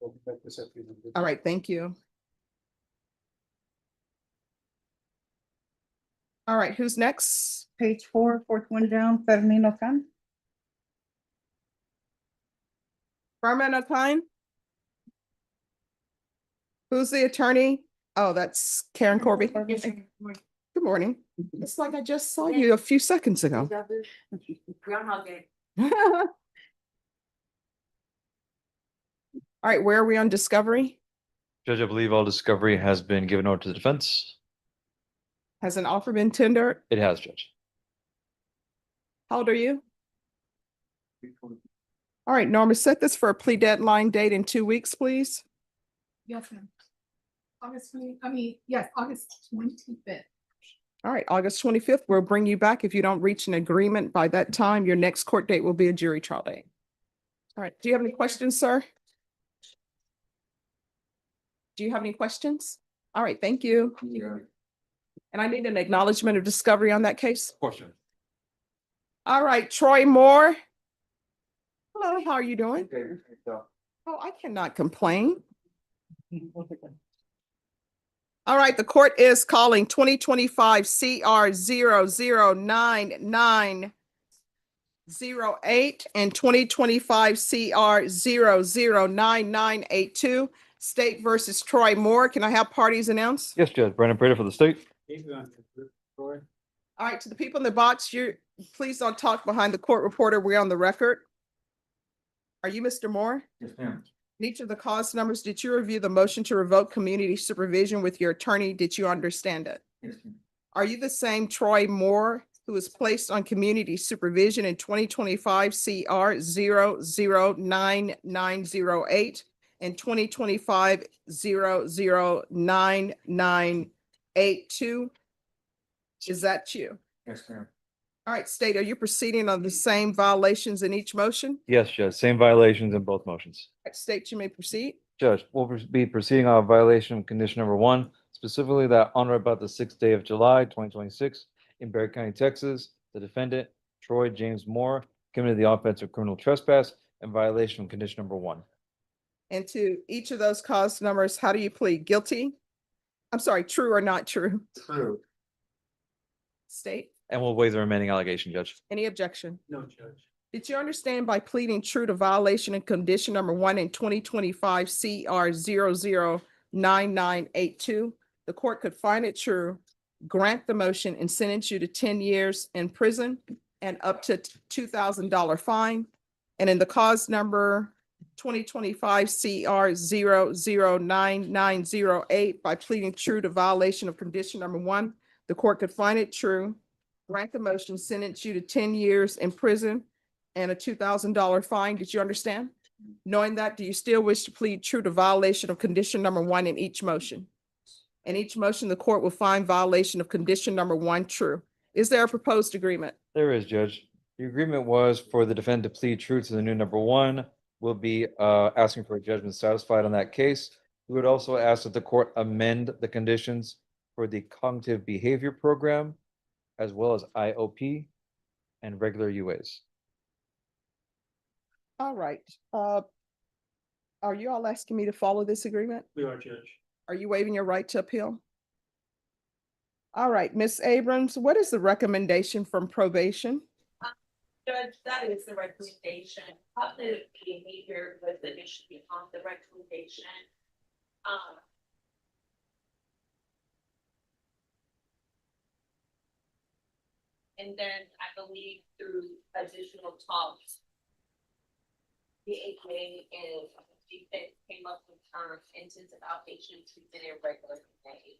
All right, thank you. All right, who's next? Page 4, fourth one down, Fermino Khan. Ferman O'Kine? Who's the attorney? Oh, that's Karen Corby. Good morning. It's like I just saw you a few seconds ago. All right, where are we on discovery? Judge, I believe all discovery has been given over to the defense. Has an offer been tendered? It has, Judge. How old are you? All right, Norma, set this for a plea deadline date in 2 weeks, please. Yes, ma'am. August 25th. All right, August 25th, we'll bring you back. If you don't reach an agreement by that time, your next court date will be a jury trial date. All right, do you have any questions, sir? Do you have any questions? All right, thank you. And I need an acknowledgement of discovery on that case. Of course, sir. All right, Troy Moore. Hello, how are you doing? Oh, I cannot complain. All right, the court is calling 2025 CR 009908 and 2025 CR 009982. State versus Troy Moore. Can I have parties announced? Yes, Judge. Brandon Prater for the state. All right, to the people in the box, please don't talk behind the court reporter. We're on the record. Are you Mr. Moore? Yes, ma'am. In each of the cause numbers, did you review the motion to revoke community supervision with your attorney? Did you understand it? Yes, ma'am. Are you the same Troy Moore who was placed on community supervision in 2025 CR 009908 and 2025 009982? Is that you? Yes, ma'am. All right, State, are you proceeding on the same violations in each motion? Yes, Judge. Same violations in both motions. All right, State, you may proceed. Judge, we'll be proceeding on violation of condition number 1, specifically that on or about the 6th day of July, 2026, in Berry County, Texas, the defendant, Troy James Moore, committed the offense of criminal trespass in violation of condition number 1. And to each of those cause numbers, how do you plead? Guilty? I'm sorry, true or not true? True. State, And we'll waive the remaining allegation, Judge. any objection? No, Judge. Did you understand by pleading true to violation in condition number 1 in 2025 CR 009982, the court could find it true, grant the motion, and sentence you to 10 years in prison and up to $2,000 fine? And in the cause number 2025 CR 009908, by pleading true to violation of condition number 1, the court could find it true, grant the motion, sentence you to 10 years in prison and a $2,000 fine. Did you understand? Knowing that, do you still wish to plead true to violation of condition number 1 in each motion? In each motion, the court will find violation of condition number 1 true. Is there a proposed agreement? There is, Judge. The agreement was for the defendant to plead true to the new number 1. We'll be asking for a judgment satisfied on that case. We would also ask that the court amend the conditions for the cognitive behavior program, as well as IOP and regular UAs. All right. Are you all asking me to follow this agreement? We are, Judge. Are you waiving your right to appeal? All right, Ms. Abrams, what is the recommendation from probation? Judge, that is the recommendation. Cognitive behavior was initially on the recommendation. And then I believe through additional talks, the APA and defense came up with intensive outpatient treatment and regular pay.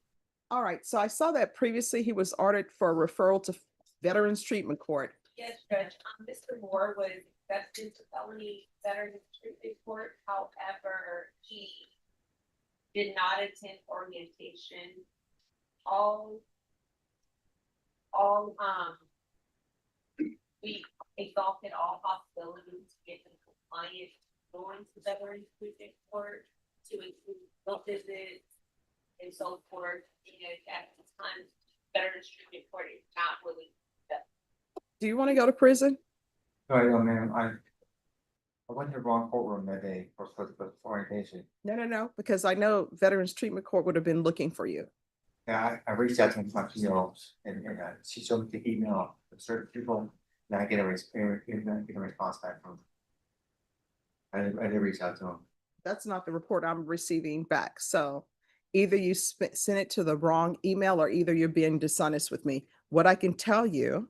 All right, so I saw that previously he was ordered for a referral to Veterans Treatment Court. Yes, Judge, Mr. Moore was accepted to felony veterans treatment court. However, he did not attend orientation. We exhausted all possibilities to get them compliant going to veterans treatment court to include health visits and so forth. And at the time, veterans treatment court is not willing to. Do you want to go to prison? Ma'am, I went to the wrong courtroom that day for orientation. No, because I know Veterans Treatment Court would have been looking for you. Yeah, I reached out to my PO and she showed me the email of certain people, and I get a response back from them. I did reach out to them. That's not the report I'm receiving back. So either you sent it to the wrong email or either you're being dishonest with me. What I can tell you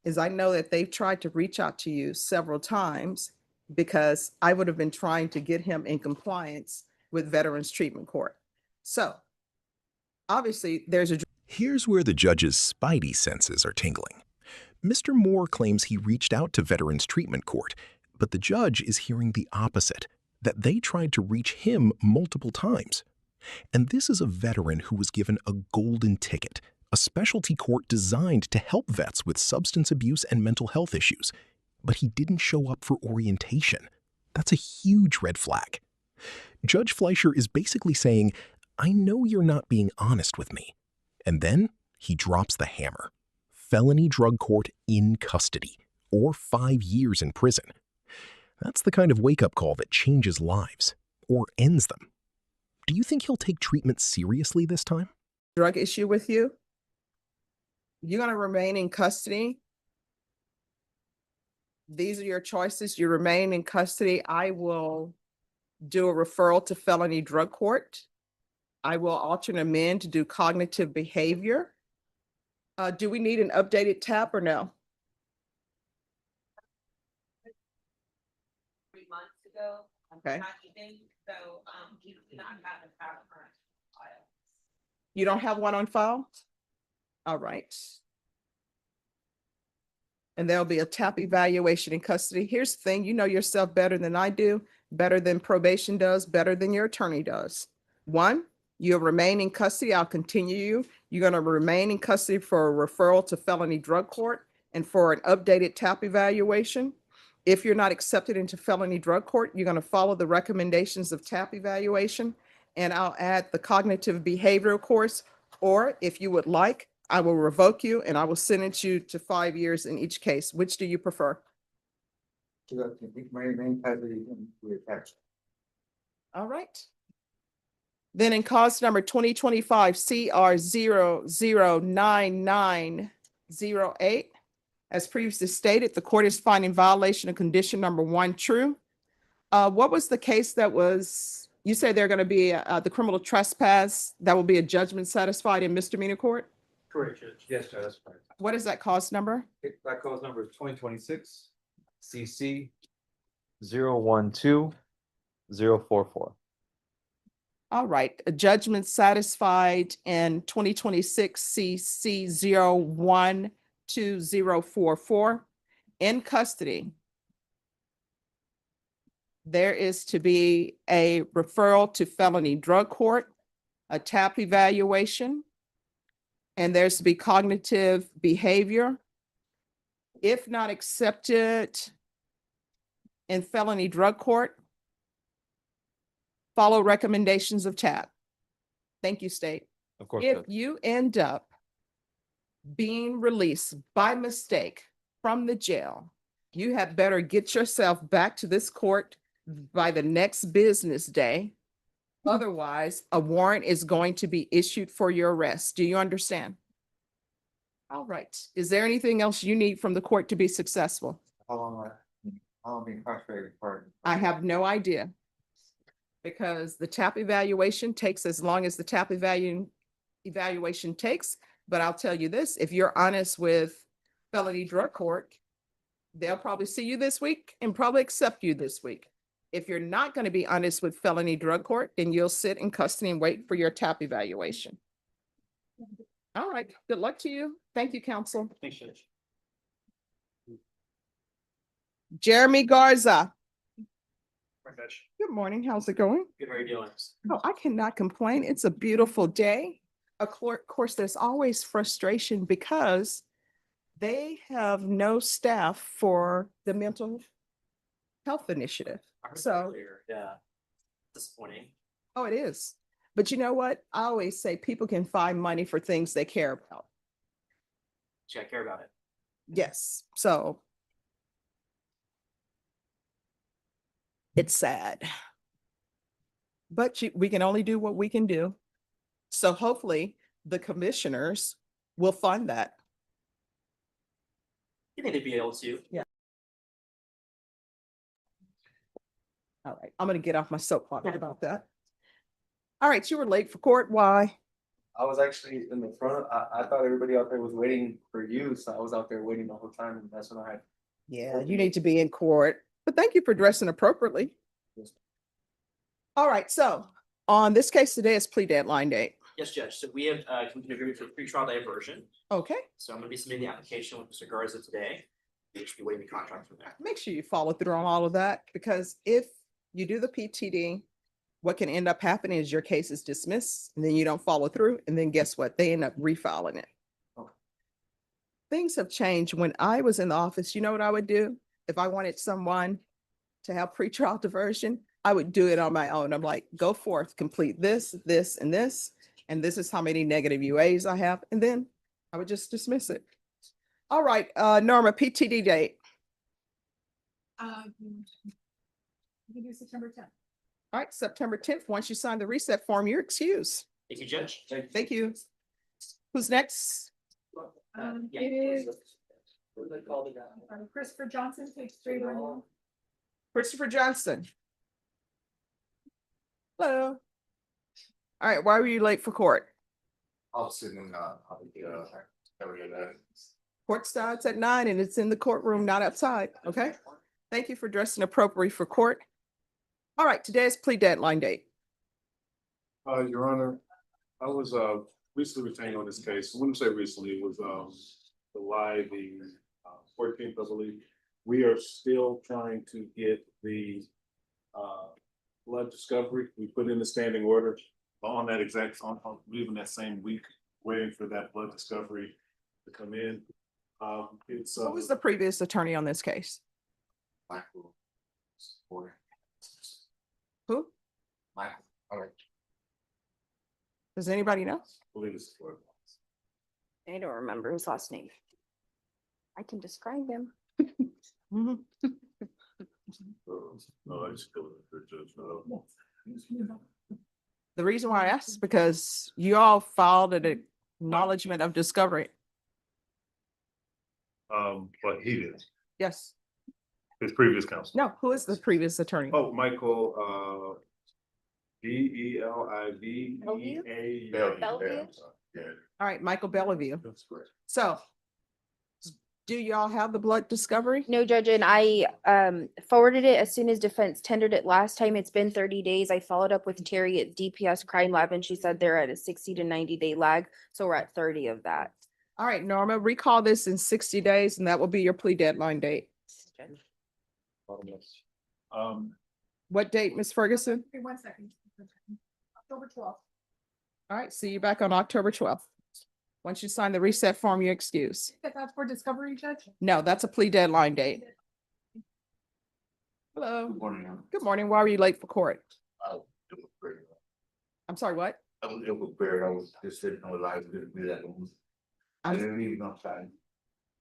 is I know that they've tried to reach out to you several times because I would have been trying to get him in compliance with Veterans Treatment Court. So obviously there's a... Here's where the judge's spidey senses are tingling. Mr. Moore claims he reached out to Veterans Treatment Court, but the judge is hearing the opposite, that they tried to reach him multiple times. And this is a veteran who was given a golden ticket, a specialty court designed to help vets with substance abuse and mental health issues. But he didn't show up for orientation. That's a huge red flag. Judge Fleischer is basically saying, I know you're not being honest with me. And then he drops the hammer. Felony drug court in custody, or 5 years in prison. That's the kind of wake-up call that changes lives, or ends them. Do you think he'll take treatment seriously this time? Drug issue with you? You're going to remain in custody. These are your choices. You remain in custody. I will do a referral to felony drug court. I will alternate amend to do cognitive behavior. Do we need an updated TAP or no? 3 months ago. Okay. Not even, so, we do not have a power file. You don't have one on file? All right. And there'll be a TAP evaluation in custody. Here's the thing, you know yourself better than I do, better than probation does, better than your attorney does. One, you'll remain in custody. I'll continue you. You're going to remain in custody for a referral to felony drug court and for an updated TAP evaluation. If you're not accepted into felony drug court, you're going to follow the recommendations of TAP evaluation, and I'll add the cognitive behavioral course, or if you would like, I will revoke you and I will sentence you to 5 years in each case. Which do you prefer? All right. Then in cause number 2025 CR 009908, as previously stated, the court is finding violation of condition number 1 true. What was the case that was, you say they're going to be the criminal trespass, that will be a judgment satisfied in misdemeanor court? Correct, Judge. Yes, Judge, that's correct. What is that cause number? That cause number is 2026 CC 012044. All right, a judgment satisfied in 2026 CC 012044 in custody. There is to be a referral to felony drug court, a TAP evaluation, and there's to be cognitive behavior. If not accepted in felony drug court, follow recommendations of TAP. Thank you, State. Of course. If Judge. you end up being released by mistake from the jail, you had better get yourself back to this court by the next business day. Otherwise, a warrant is going to be issued for your arrest. Do you understand? All right. Is there anything else you need from the court to be successful? How long being incarcerated for? I have no idea. Because the TAP evaluation takes as long as the TAP evaluation takes. But I'll tell you this, if you're honest with felony drug court, they'll probably see you this week and probably accept you this week. If you're not going to be honest with felony drug court, then you'll sit in custody and wait for your TAP evaluation. All right, good luck to you. Thank you, counsel. Thanks, Judge. Jeremy Garza. Right, Judge. Good morning. How's it going? Good, how are you doing? Oh, I cannot complain. It's a beautiful day. Of course, there's always frustration because they have no staff for the mental health initiative. So, Yeah. Disappointing. oh, it is. But you know what? I always say people can find money for things they care about. Yeah, I care about it. Yes. So it's sad. But we can only do what we can do. So hopefully the commissioners will fund that. You think they'd be able to? Yeah. All right, I'm gonna get off my soapbox about that. All right, you were late for court. Why? I was actually in the front. I thought everybody out there was waiting for you, so I was out there waiting the whole time, and that's when I had. Yeah, you need to be in court, but thank you for dressing appropriately. Yes. All right, so on this case today is plea deadline date. Yes, Judge. So we have come to an agreement for pretrial diversion. Okay, So I'm gonna be submitting the application with Mr. Garza today. We should be waiting the contract for that. make sure you follow through on all of that, because if you do the PTD, what can end up happening is your case is dismissed and then you don't follow through. And then guess what? They end up refiling it. Okay. Things have changed. When I was in the office, you know what I would do? If I wanted someone to have pretrial diversion, I would do it on my own. I'm like, go forth, complete this, this, and this. And this is how many negative UAs I have. And then I would just dismiss it. All right, Norma, PTD date. You can do September 10th. All right, September 10th. Once you sign the reset form, you're excused. Thank you, Judge. Thank you. Who's next? Yeah. It is Christopher Johnson, page 311. Christopher Johnson. Hello. All right, why were you late for court? I was sitting in area there. Court starts at 9 and it's in the courtroom, not outside, okay? Thank you for dressing appropriately for court. All right, today is plea deadline date. Your Honor, I was recently retained on this case. I wouldn't say recently, it was July the 14th, I believe. We are still trying to get the blood discovery. We put in the standing order on that exact, on leaving that same week, waiting for that blood discovery to come in. It's Who was the previous attorney on this case? Michael. Who? Michael. All right. Does anybody know? I believe it's for. I don't remember his last name. I can describe him. Mhm. No, I just feel it, Judge. No. The reason why I asked is because you all filed an acknowledgement of discovery. But he did, Yes. his previous counsel. No, who is the previous attorney? Oh, Michael, Believea. Bellevue? Yeah, All right, Michael Bellevue. that's correct. So do y'all have the blood discovery? No, Judge, and I forwarded it as soon as defense tendered it last time. It's been 30 days. I followed up with Terry at DPS Crime Lab and she said they're at a 60 to 90-day lag. So we're at 30 of that. All right, Norma, recall this in 60 days and that will be your plea deadline date. What date, Ms. Ferguson? Okay, 1 second. October 12th. All right, see you back on October 12th. Once you sign the reset form, you're excused. That's for discovery, Judge? No, that's a plea deadline date. Hello. Good morning. Good morning. Why were you late for court? It was great. I'm sorry, what? I was ill prepared. I was just sitting on the line to do that. I didn't leave enough time.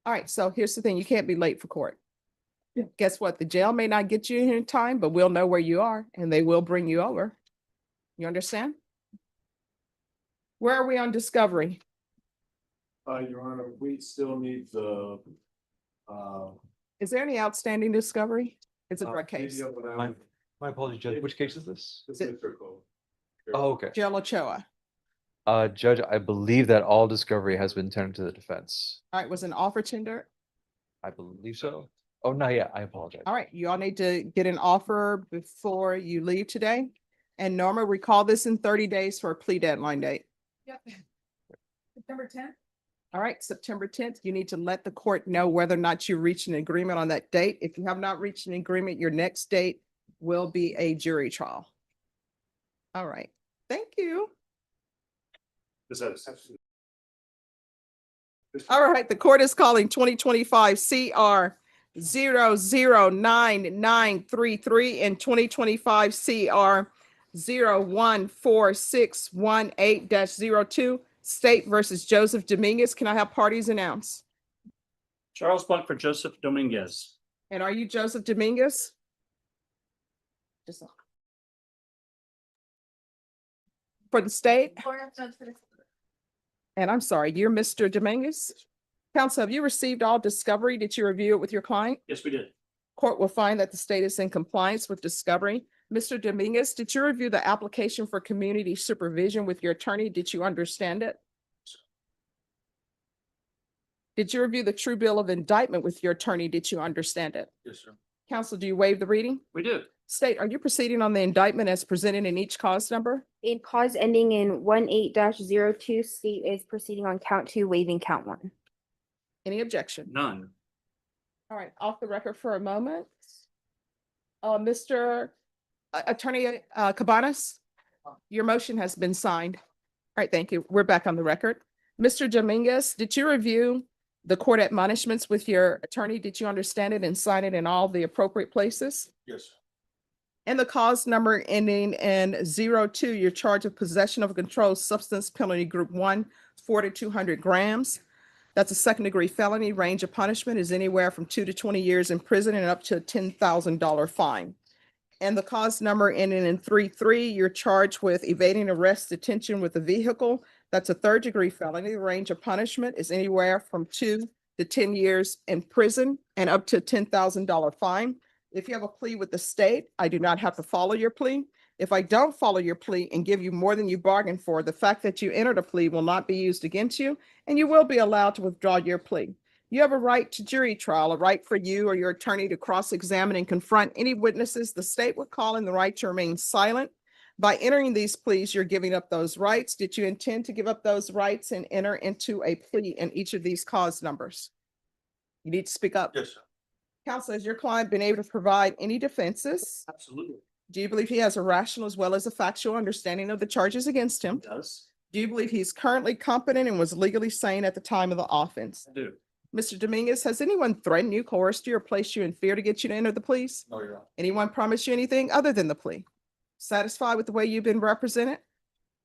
All right, so here's the thing, you can't be late for court. Guess what? The jail may not get you in in time, but we'll know where you are and they will bring you over. You understand? Where are we on discovery? Your Honor, we still need the Is there any outstanding discovery? It's a drug case. My apologies, Judge. Which case is this? This is Mr. Cole. Oh, okay. Jill Ochoa. Judge, I believe that all discovery has been tendered to the defense. All right, was an offer tender? I believe so. Oh, not yet. I apologize. All right, you all need to get an offer before you leave today. And Norma, recall this in 30 days for a plea deadline date. Yep. September 10th. All right, September 10th, you need to let the court know whether or not you reach an agreement on that date. If you have not reached an agreement, your next date will be a jury trial. All right, thank you. All right, the court is calling 2025 CR 009933 and 2025 CR 014618-02 State versus Joseph Dominguez. Can I have parties announced? Charles Buck for Joseph Dominguez. And are you Joseph Dominguez? For the state? And I'm sorry, you're Mr. Dominguez? Counsel, have you received all discovery? Did you review it with your client? Yes, we did. Court will find that the state is in compliance with discovery. Mr. Dominguez, did you review the application for community supervision with your attorney? Did you understand it? Did you review the true bill of indictment with your attorney? Did you understand it? Yes, sir. Counsel, do you waive the reading? We do. State, are you proceeding on the indictment as presented in each cause number? In cause ending in 18-02, state is proceeding on count 2, waiving count 1. Any objection? None. All right, off the record for a moment. Mr. Attorney Cabanas, your motion has been signed. All right, thank you. We're back on the record. Mr. Dominguez, did you review the court admonishments with your attorney? Did you understand it and sign it in all the appropriate places? Yes. And the cause number ending in 02, you're charged with possession of a controlled substance, penalty group 1, 4 to 200 grams. That's a second-degree felony. Range of punishment is anywhere from 2 to 20 years in prison and up to a $10,000 fine. And the cause number ending in 33, you're charged with evading arrest, detention with a vehicle. That's a third-degree felony. The range of punishment is anywhere from 2 to 10 years in prison and up to a $10,000 fine. If you have a plea with the state, I do not have to follow your plea. If I don't follow your plea and give you more than you bargained for, the fact that you entered a plea will not be used against you, and you will be allowed to withdraw your plea. You have a right to jury trial, a right for you or your attorney to cross-examine and confront any witnesses. The state would call in the right to remain silent. By entering these pleas, you're giving up those rights. Did you intend to give up those rights and enter into a plea in each of these cause numbers? You need to speak up. Yes, sir. Counsel, has your client been able to provide any defenses? Absolutely. Do you believe he has a rational as well as a factual understanding of the charges against him? Does. Do you believe he's currently competent and was legally sane at the time of the offense? I do. Mr. Dominguez, has anyone threatened you, coerced you, or placed you in fear to get you to enter the pleas? No, Your Honor. Anyone promised you anything other than the plea? Satisfied with the way you've been represented?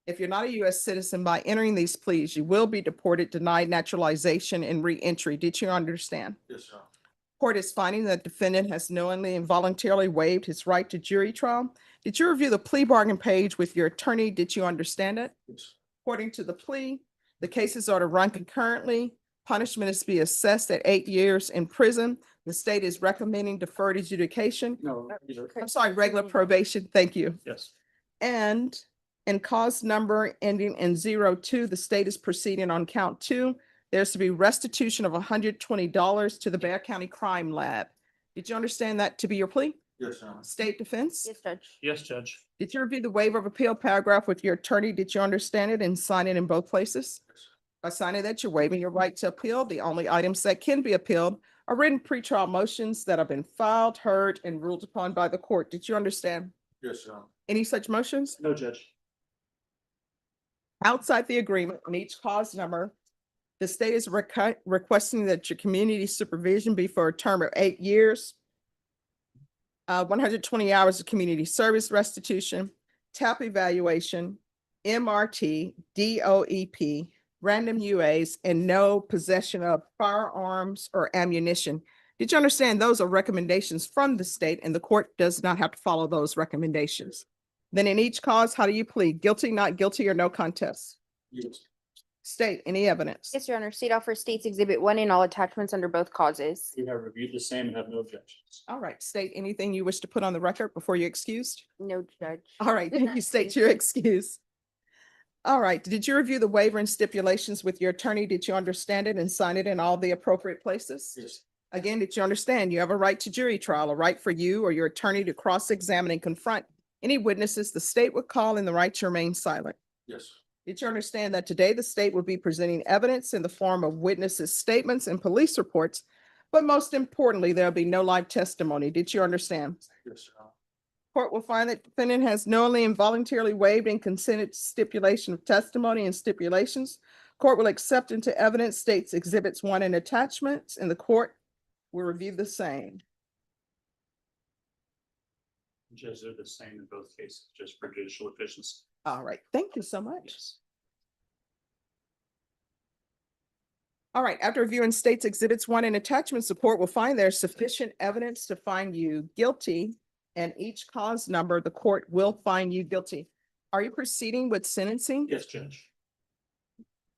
If you're not a U.S. citizen, by entering these pleas, you will be deported, denied naturalization, and re-entry. Did you understand? Yes, sir. Court is finding that defendant has knowingly and voluntarily waived his right to jury trial. Did you review the plea bargain page with your attorney? Did you understand it? Yes. According to the plea, the cases are to run concurrently. Punishment is to be assessed at 8 years in prison. The state is recommending deferred adjudication. No. These are- I'm sorry, regular probation. Thank you. Yes. And in cause number ending in 02, the state is proceeding on count 2. There's to be restitution of $120 to the Bear County Crime Lab. Did you understand that to be your plea? Yes, Your Honor. State defense? Yes, Judge. Yes, Judge. Did you review the waiver of appeal paragraph with your attorney? Did you understand it and sign it in both places? By signing that, you're waiving your right to appeal. The only items that can be appealed are written pretrial motions that have been filed, heard, and ruled upon by the court. Did you understand Yes, Your Honor. any such motions? No, Judge. Outside the agreement on each cause number, the state is requesting that your community supervision be for a term of 8 years, 120 hours of community service restitution, TAP evaluation, MRT, DOEP, random UAs, and no possession of firearms or ammunition. Did you understand those are recommendations from the state and the court does not have to follow those recommendations? Then in each cause, how do you plead? Guilty, not guilty, or no contest? Yes. State, any evidence? Yes, Your Honor. State offers State's Exhibit 1 and all attachments under both causes. We have reviewed the same and have no objections. All right, state anything you wish to put on the record before you're excused? No, Judge. All right, thank you. State your excuse. All right, did you review the waiver and stipulations with your attorney? Did you understand it and sign it in all the appropriate places? Yes. Again, did you understand you have a right to jury trial, a right for you or your attorney to cross-examine and confront any witnesses the state would call, and the right to remain silent? Yes. Did you understand that today the state will be presenting evidence in the form of witnesses' statements and police reports, but most importantly, there'll be no live testimony? Did you understand? Yes, Your Honor. Court will find that defendant has knowingly and voluntarily waived and consented to stipulation of testimony and stipulations. Court will accept into evidence State's Exhibits 1 and attachments, and the court will review the same. Judge, they're the same in both cases, just for judicial efficiency. All right, thank you so much. Yes. All right, after reviewing State's Exhibits 1 and attachments, the court will find there's sufficient evidence to find you guilty, and each cause number, the court will find you guilty. Are you proceeding with sentencing? Yes, Judge.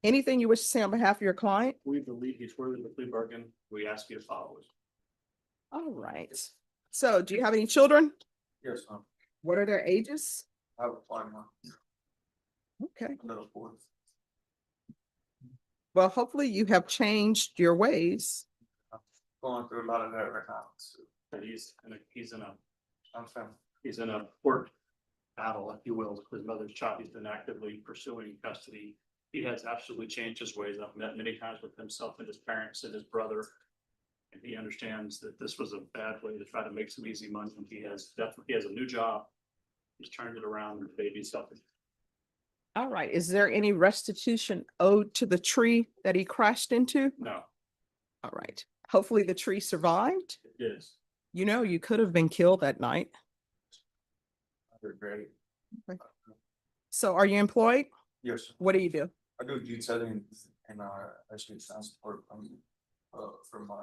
Anything you wish to say on behalf of your client? We believe he's worthy of the plea bargain. We ask you to follow it. All right. So do you have any children? Yes, ma'am. What are their ages? I have a fine one. Okay. Middle school. Well, hopefully you have changed your ways. Going through a lot of that right now. So, But he's in a court battle, if you will, with his mother's child. He's been actively pursuing custody. He has absolutely changed his ways. I've met many times with himself and his parents and his brother. And he understands that this was a bad way to try to make some easy money. And he has a new job. He's turned it around, and the baby's healthy. All right. Is there any restitution owed to the tree that he crashed into? No, All right. Hopefully the tree survived. it is. You know, you could have been killed that night. I regret it. So are you employed? Yes, What do you do? I do detailing and actually sound support from my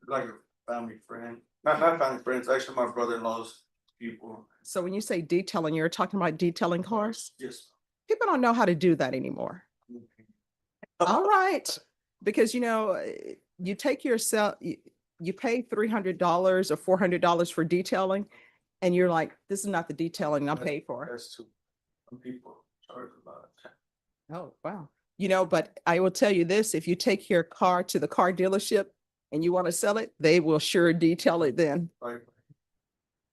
like a family friend. Not family friends, actually my brother-in-law's people. So when you say detailing, you're talking about detailing cars? Yes. People don't know how to do that anymore. All right. Because, you know, you take yourself, you pay $300 or $400 for detailing, and you're like, this is not the detailing I'm paid for. That's too. Some people charge about it. Oh, wow. You know, but I will tell you this, if you take your car to the car dealership and you want to sell it, they will sure detail it then. Right.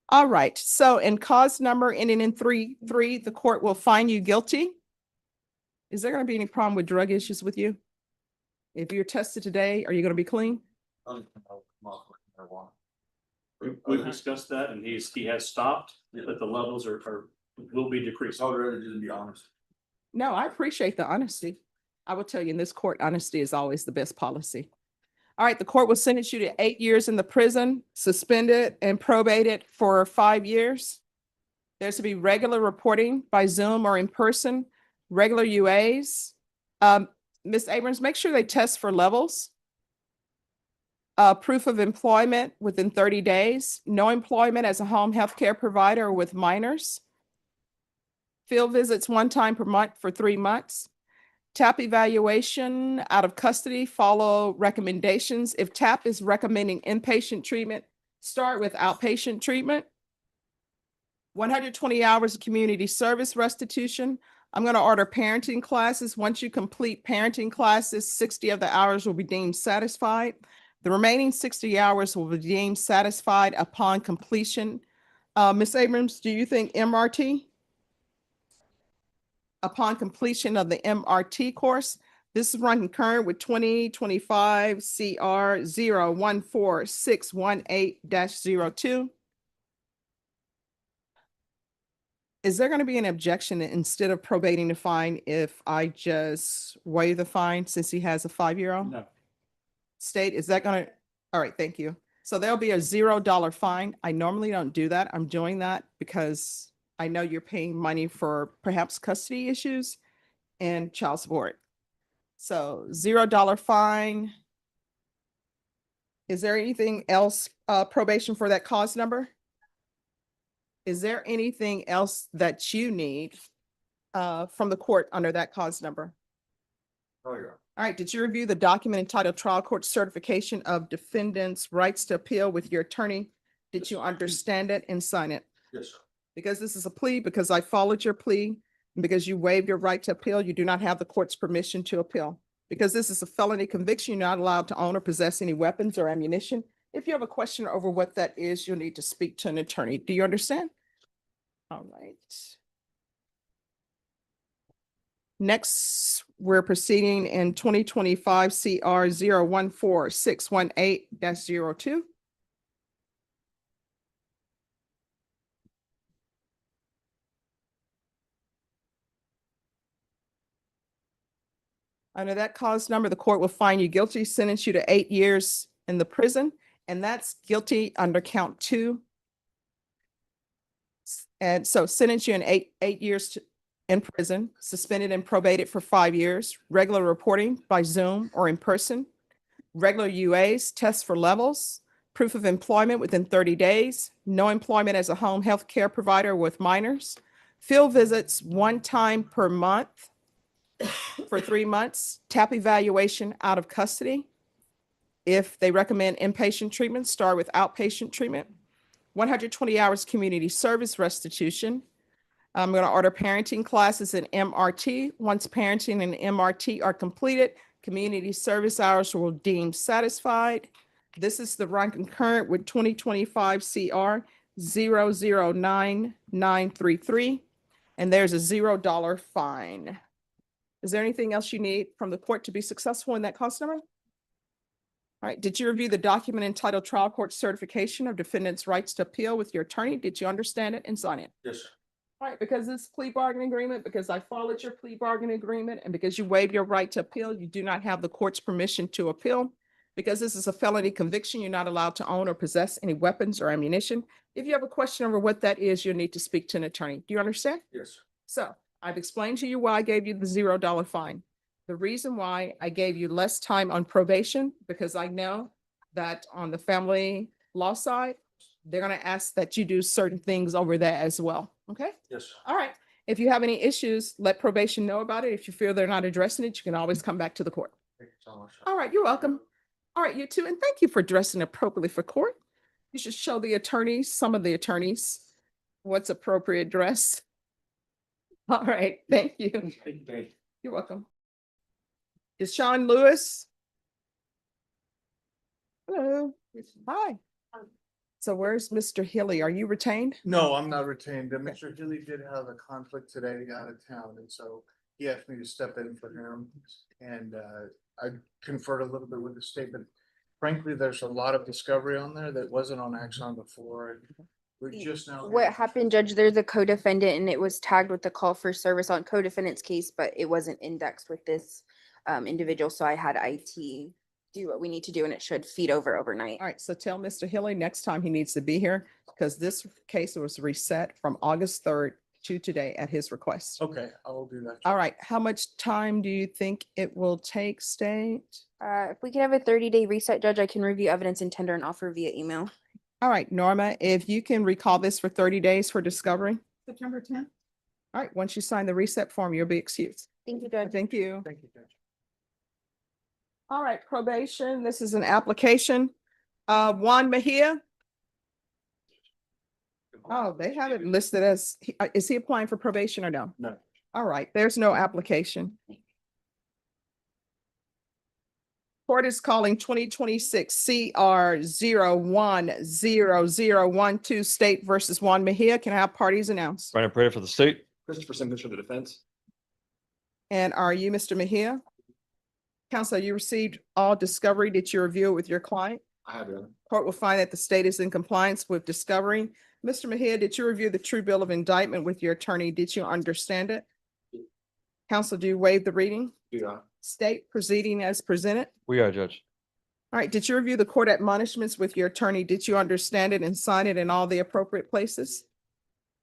All right. So in cause number ending in 3-3, the court will find you guilty. Is there going to be any problem with drug issues with you? If you're tested today, are you going to be clean? We've discussed that, and he has stopped, but the levels will be decreasing. I would rather just be honest. No, I appreciate the honesty. I will tell you in this court, honesty is always the best policy. All right, the court will sentence you to 8 years in the prison, suspended and probated for 5 years. There's to be regular reporting by Zoom or in person, regular UAs. Ms. Abrams, make sure they test for levels. Proof of employment within 30 days, no employment as a home health care provider or with minors. Field visits 1 time per month for 3 months. TAP evaluation out of custody, follow recommendations. If TAP is recommending inpatient treatment, start with outpatient treatment. 120 hours of community service restitution. I'm going to order parenting classes. Once you complete parenting classes, 60 of the hours will be deemed satisfied. The remaining 60 hours will be deemed satisfied upon completion. Ms. Abrams, do you think MRT? Upon completion of the MRT course, this is run concurrent with 2025 CR 014618-02. Is there going to be an objection instead of probating the fine if I just waive the fine since he has a 5-year-old? No. State, is that going to, all right, thank you. So there'll be a $0 fine. I normally don't do that. I'm doing that because I know you're paying money for perhaps custody issues and child support. So $0 fine. Is there anything else, probation for that cause number? Is there anything else that you need from the court under that cause number? Oh, yeah. All right, did you review the document entitled Trial Court Certification of Defendant's Rights to Appeal with your attorney? Did you understand it and sign it? Yes, sir. Because this is a plea, because I followed your plea, and because you waived your right to appeal, you do not have the court's permission to appeal. Because this is a felony conviction, you're not allowed to own or possess any weapons or ammunition. If you have a question over what that is, you'll need to speak to an attorney. Do you understand? All right. Next, we're proceeding in 2025 CR 014618-02. Under that cause number, the court will find you guilty, sentence you to 8 years in the prison, and that's guilty under count 2. And so sentence you in eight years in prison, suspended and probated for 5 years, regular reporting by Zoom or in person, regular UAs, tests for levels, proof of employment within 30 days, no employment as a home health care provider with minors, field visits 1 time per month for 3 months, TAP evaluation out of custody. If they recommend inpatient treatment, start with outpatient treatment, 120 hours community service restitution. I'm going to order parenting classes in MRT. Once parenting and MRT are completed, community service hours will deem satisfied. This is the run concurrent with 2025 CR 009933, and there's a $0 fine. Is there anything else you need from the court to be successful in that cause number? All right, did you review the document entitled Trial Court Certification of Defendant's Rights to Appeal with your attorney? Did you understand it and sign it? Yes, sir. All right, because it's plea bargaining agreement, because I followed your plea bargaining agreement, and because you waived your right to appeal, you do not have the court's permission to appeal. Because this is a felony conviction, you're not allowed to own or possess any weapons or ammunition. If you have a question over what that is, you'll need to speak to an attorney. Do you understand? Yes, sir. So I've explained to you why I gave you the $0 fine. The reason why I gave you less time on probation, because I know that on the family law side, they're going to ask that you do certain things over there as well. Okay? Yes, sir. All right. If you have any issues, let probation know about it. If you feel they're not addressing it, you can always come back to the court. Thank you so much, sir. All right. You're welcome. All right. You too. And thank you for dressing appropriately for court. You should show the attorneys, some of the attorneys, what's appropriate dress. All right. Thank you. Thank you. You're welcome. Is Sean Lewis? Hello. Hi. So where's Mr. Hilly? Are you retained? No, I'm not retained. Mr. Healy did have a conflict today out of town, and so he asked me to step in for him. And I conferred a little bit with the state, but frankly, there's a lot of discovery on there that wasn't on Axon before. And we're just now. What happened, Judge? There's a co-defendant and it was tagged with the call for service on co-defendant's case, but it wasn't indexed with this individual. So I had IT do what we need to do and it should feed over overnight. All right. So tell Mr. Hilly next time he needs to be here because this case was reset from August 3rd to today at his request. Okay, I will do that. All right. How much time do you think it will take, State? If we could have a 30-day reset, Judge, I can review evidence and tender an offer via email. All right, Norma, if you can recall this for 30 days for discovery. September 10th. All right, once you sign the reset form, you'll be excused. Thank you, Judge. Thank you. Thank you, Judge. All right, probation. This is an application. Juan Mejia. Oh, they have it listed as, is he applying for probation or no? No. All right, there's no application. Court is calling 2026 CR 010012 State versus Juan Mejia. Can I have parties announced? Brandon Prada for the state. Christopher Simmons for the defense. And are you Mr. Mejia? Counsel, you received all discovery. Did you review it with your client? I have it. Court will find that the state is in compliance with discovery. Mr. Mejia, did you review the true bill of indictment with your attorney? Did you understand it? Counsel, do you waive the reading? Yeah. State proceeding as presented. We are, Judge. All right, did you review the court admonishments with your attorney? Did you understand it and sign it in all the appropriate places?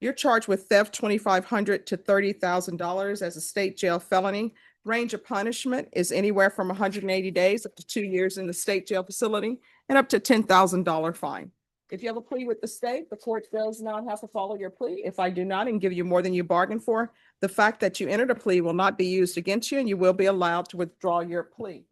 You're charged with theft, $2,500 to $30,000 as a state jail felony. Range of punishment is anywhere from 180 days up to 2 years in the state jail facility and up to $10,000 fine. If you have a plea with the state, the court does not have to follow your plea. If I do not and give you more than you bargained for, the fact that you entered a plea will not be used against you and you will be allowed to withdraw your plea.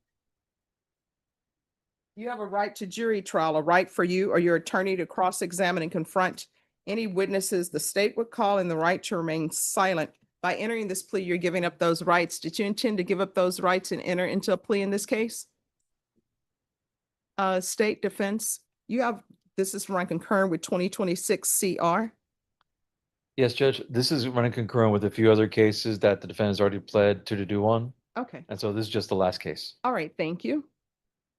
You have a right to jury trial, a right for you or your attorney to cross-examine and confront any witnesses the state would call, and the right to remain silent. By entering this plea, you're giving up those rights. Did you intend to give up those rights and enter into a plea in this case? State defense, this is run concurrent with 2026 CR. Yes, Judge, this is running concurrent with a few other cases that the defendant's already pled to do one. Okay, And so this is just the last case. all right, thank you.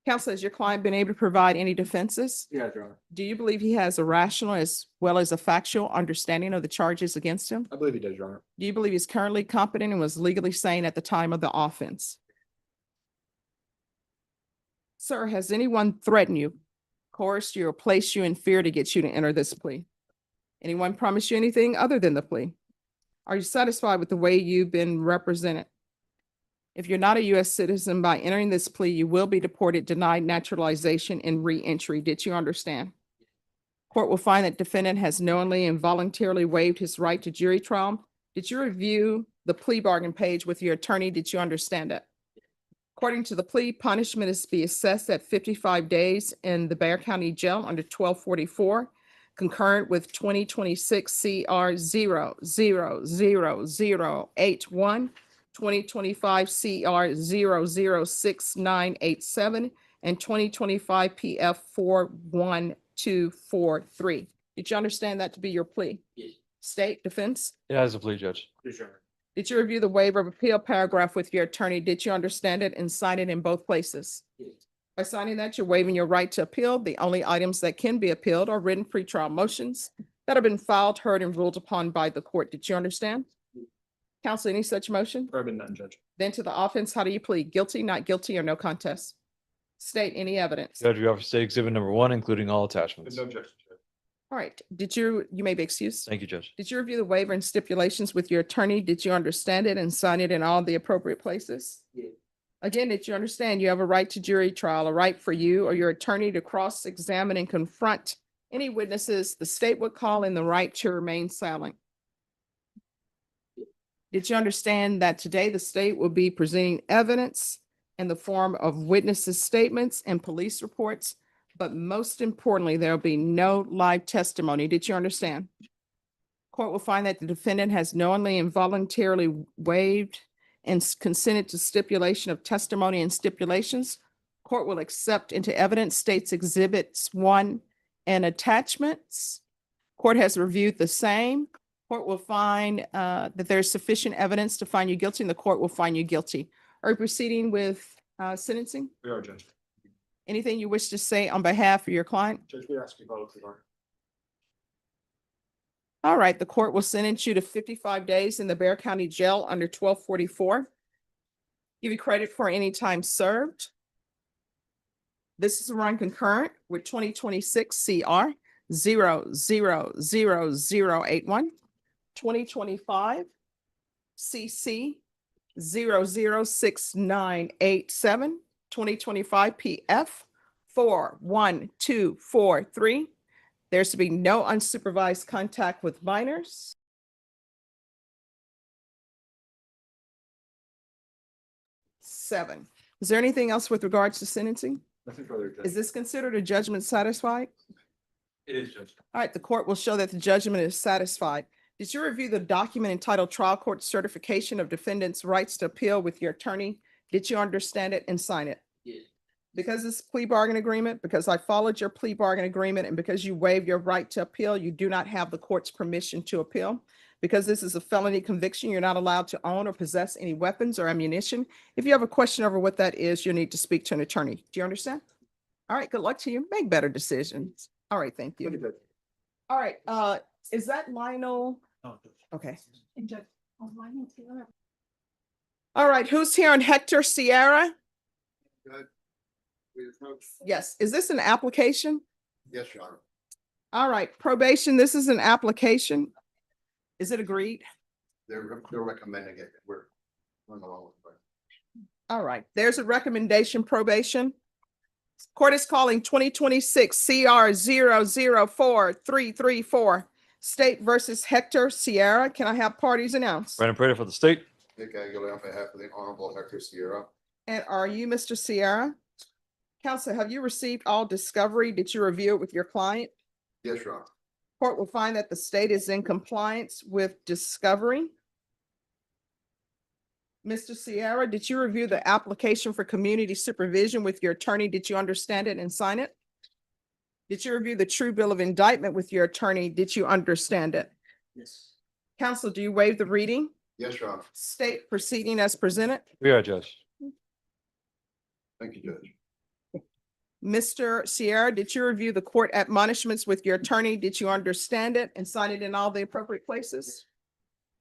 Counsel, has your client been able to provide any defenses? Yeah, Your Honor. Do you believe he has a rational as well as a factual understanding of the charges against him? I believe he does, Your Honor. Do you believe he's currently competent and was legally sane at the time of the offense? Sir, has anyone threatened you, coerced you, or placed you in fear to get you to enter this plea? Anyone promised you anything other than the plea? Are you satisfied with the way you've been represented? If you're not a U.S. citizen, by entering this plea, you will be deported, denied naturalization, and re-entry. Did you understand? Court will find that defendant has knowingly and voluntarily waived his right to jury trial. Did you review the plea bargain page with your attorney? Did you understand it? According to the plea, punishment is to be assessed at 55 days in the Bexar County Jail under 1244, concurrent with 2026 CR 0000081, 2025 CR 006987, and 2025 PF 41243. Did you understand that to be your plea? Yes. State defense? It has a plea, Judge. Yes, Your Honor. Did you review the waiver of appeal paragraph with your attorney? Did you understand it and sign it in both places? Yes. By signing that, you're waiving your right to appeal. The only items that can be appealed are written pretrial motions that have been filed, heard, and ruled upon by the court. Did you understand? Counsel, any such motion? There have been none, Judge. Then to the offense, how do you plead? Guilty, not guilty, or no contest? State any evidence. Judge, we offer state exhibit number 1, including all attachments. No objection, Judge. All right. You may be excused. Thank you, Judge. Did you review the waiver and stipulations with your attorney? Did you understand it and sign it in all the appropriate places? Yes. Again, did you understand you have a right to jury trial, a right for you or your attorney to cross-examine and confront any witnesses the state would call, and the right to remain silent? Did you understand that today the state will be presenting evidence in the form of witnesses' statements and police reports, but most importantly, there will be no live testimony? Did you understand? Court will find that the defendant has knowingly and voluntarily waived and consented to stipulation of testimony and stipulations. Court will accept into evidence states exhibits 1 and attachments. Court has reviewed the same. Court will find that there's sufficient evidence to find you guilty, and the court will find you guilty. Are you proceeding with sentencing? We are, Judge. Anything you wish to say on behalf of your client? Judge, we ask you both, Your Honor. All right, the court will sentence you to 55 days in the Bexar County Jail under 1244. Give you credit for any time served. This is run concurrent with 2026 CR 0000081, 2025 CC 006987, 2025 PF 41243. There's to be no unsupervised contact with minors. Seven. Is there anything else with regards to sentencing? Nothing further, Judge. Is this considered a judgment satisfied? It is, Judge. All right, the court will show that the judgment is satisfied. Did you review the document entitled Trial Court Certification of Defendant's Rights to Appeal with your attorney? Did you understand it and sign it? Yes. Because this plea bargain agreement, because I followed your plea bargain agreement, and because you waived your right to appeal, you do not have the court's permission to appeal. Because this is a felony conviction, you're not allowed to own or possess any weapons or ammunition. If you have a question over what that is, you'll need to speak to an attorney. Do you understand? All right, good luck to you. Make better decisions. All right, thank you. All right, is that Lionel? Okay. All right, who's here on Hector Sierra? Good. Yes, is this an application? Yes, Your Honor. All right, probation, this is an application. Is it agreed? They're recommending it. We're going along with it. All right, there's a recommendation, probation. Court is calling 2026 CR 004-334. State versus Hector Sierra. Can I have parties announced? Brandon Prater for the state. Nick Aguilar on behalf of the Honorable Hector Sierra. And are you Mr. Sierra? Counsel, have you received all discovery? Did you review it with your client? Yes, Your Honor. Court will find that the state is in compliance with discovery. Mr. Sierra, did you review the application for community supervision with your attorney? Did you understand it and sign it? Did you review the true bill of indictment with your attorney? Did you understand it? Yes. Counsel, do you waive the reading? Yes, Your Honor. State proceeding as presented. We are, Judge. Thank you, Judge. Mr. Sierra, did you review the court admonishments with your attorney? Did you understand it and sign it in all the appropriate places?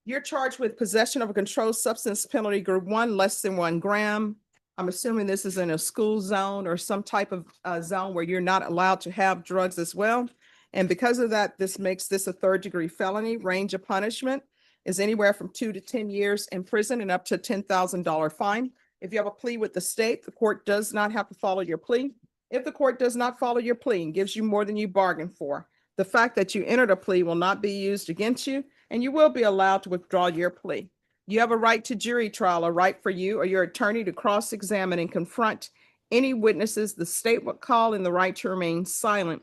You're charged with possession of a controlled substance penalty group 1, less than 1 gram. I'm assuming this is in a school zone or some type of zone where you're not allowed to have drugs as well. And because of that, this makes this a 3rd-degree felony. Range of punishment is anywhere from 2 to 10 years in prison and up to a $10,000 fine. If you have a plea with the state, the court does not have to follow your plea. If the court does not follow your plea and gives you more than you bargained for, the fact that you entered a plea will not be used against you, and you will be allowed to withdraw your plea. You have a right to jury trial, a right for you or your attorney to cross-examine and confront any witnesses the state would call, and the right to remain silent.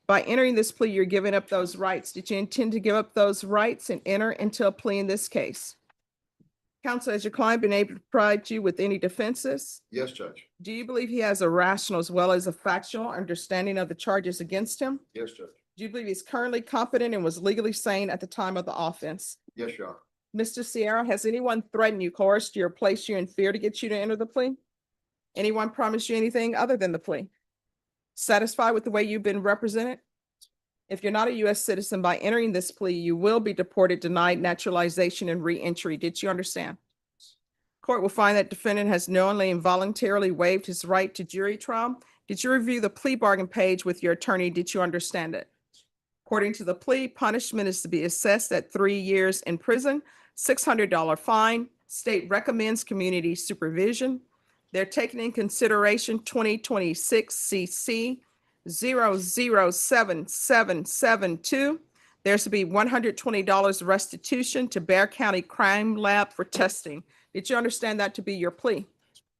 By entering this plea, you're giving up those rights. Did you intend to give up those rights and enter into a plea in this case? Counsel, has your client been able to provide you with any defenses? Yes, Judge. Do you believe he has a rational as well as a factual understanding of the charges against him? Yes, Judge. Do you believe he's currently competent and was legally sane at the time of the offense? Yes, Your Honor. Mr. Sierra, has anyone threatened you, coerced you, or placed you in fear to get you to enter the plea? Anyone promised you anything other than the plea? Satisfied with the way you've been represented? If you're not a U.S. citizen, by entering this plea, you will be deported, denied naturalization, and re-entry. Did you understand? Court will find that defendant has knowingly and voluntarily waived his right to jury trial. Did you review the plea bargain page with your attorney? Did you understand it? According to the plea, punishment is to be assessed at 3 years in prison, $600 fine. State recommends community supervision. They're taking in consideration 2026 CC 007772. There's to be $120 restitution to Bexar County Crime Lab for testing. Did you understand that to be your plea?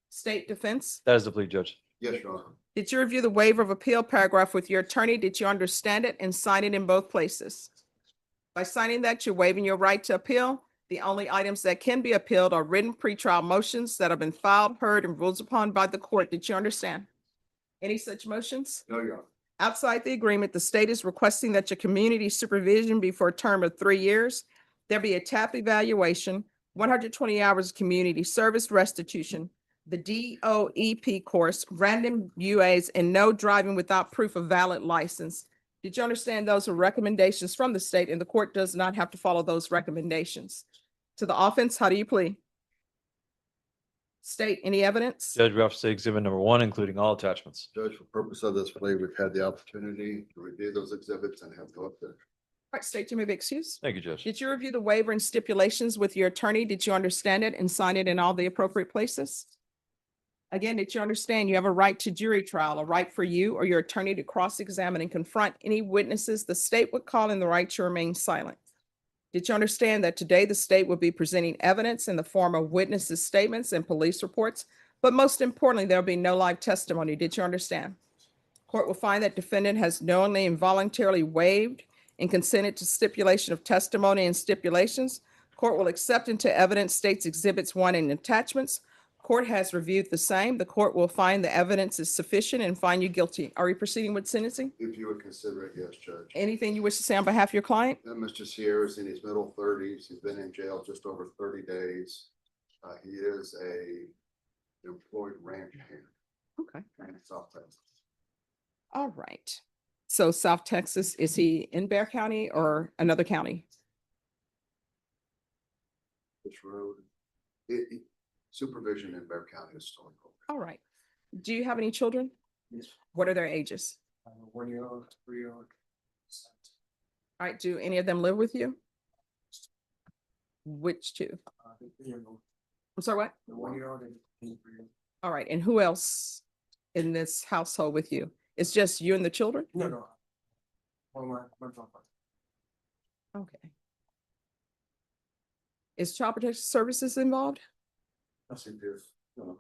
State defense? That is the plea, Judge. Yes, Your Honor. Did you review the waiver of appeal paragraph with your attorney? Did you understand it and sign it in both places? By signing that, you're waiving your right to appeal. The only items that can be appealed are written pretrial motions that have been filed, heard, and ruled upon by the court. Did you understand any such motions? No, Your Honor. Outside the agreement, the state is requesting that your community supervision be for a term of 3 years. There be a TAP evaluation, 120 hours of community service restitution, the DOEP course, random UAs, and no driving without proof of valid license. Did you understand those are recommendations from the state, and the court does not have to follow those recommendations? To the offense, how do you plead? State, any evidence? Judge, we have to say exhibit number 1, including all attachments. Judge, for purpose of this plea, we've had the opportunity to review those exhibits and have no objection. All right, state, you may be excused. Thank you, Judge. Did you review the waiver and stipulations with your attorney? Did you understand it and sign it in all the appropriate places? Again, did you understand you have a right to jury trial, a right for you or your attorney to cross-examine and confront any witnesses the state would call, in the right to remain silent? Did you understand that today the state will be presenting evidence in the form of witnesses' statements and police reports, but most importantly, there'll be no live testimony? Did you understand? Court will find that defendant has knowingly and voluntarily waived and consented to stipulation of testimony and stipulations. Court will accept into evidence states exhibits 1 and attachments. Court has reviewed the same. The court will find the evidence is sufficient and find you guilty. Are we proceeding with sentencing? If you would consider it, yes, Judge. Anything you wish to say on behalf of your client? Mr. Sierra's in his middle 30s. He's been in jail just over 30 days. He is a employed ranch hand Okay. in South Texas. All right. So South Texas, is he in Bexar County or another county? This road, supervision in Bexar County is still involved. All right. Do you have any children? Yes. What are their ages? 1-year-old, 3-year-old. All right. Do any of them live with you? Which two? I'm sorry, what? The 1-year-old and 3-year-old. All right. And who else in this household with you? It's just you and the children? No. My phone. Okay. Is Child Protection Services involved? I see this. No.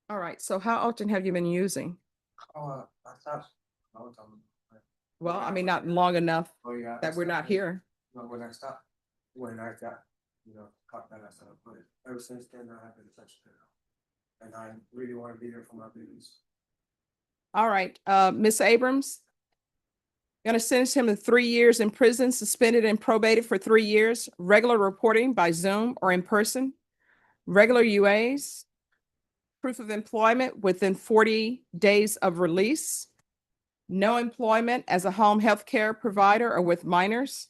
All right, so how often have you been using? I thought. I was on- Well, I mean, not long enough Oh, yeah. that we're not here. No, when I stopped, when I got, caught that, I started putting, ever since then, I haven't touched it. And I really want to be there for my babies. All right, Ms. Abrams. Gonna sentence him to 3 years in prison, suspended and probated for 3 years, regular reporting by Zoom or in person, regular UAs, proof of employment within 40 days of release, no employment as a home health care provider or with minors.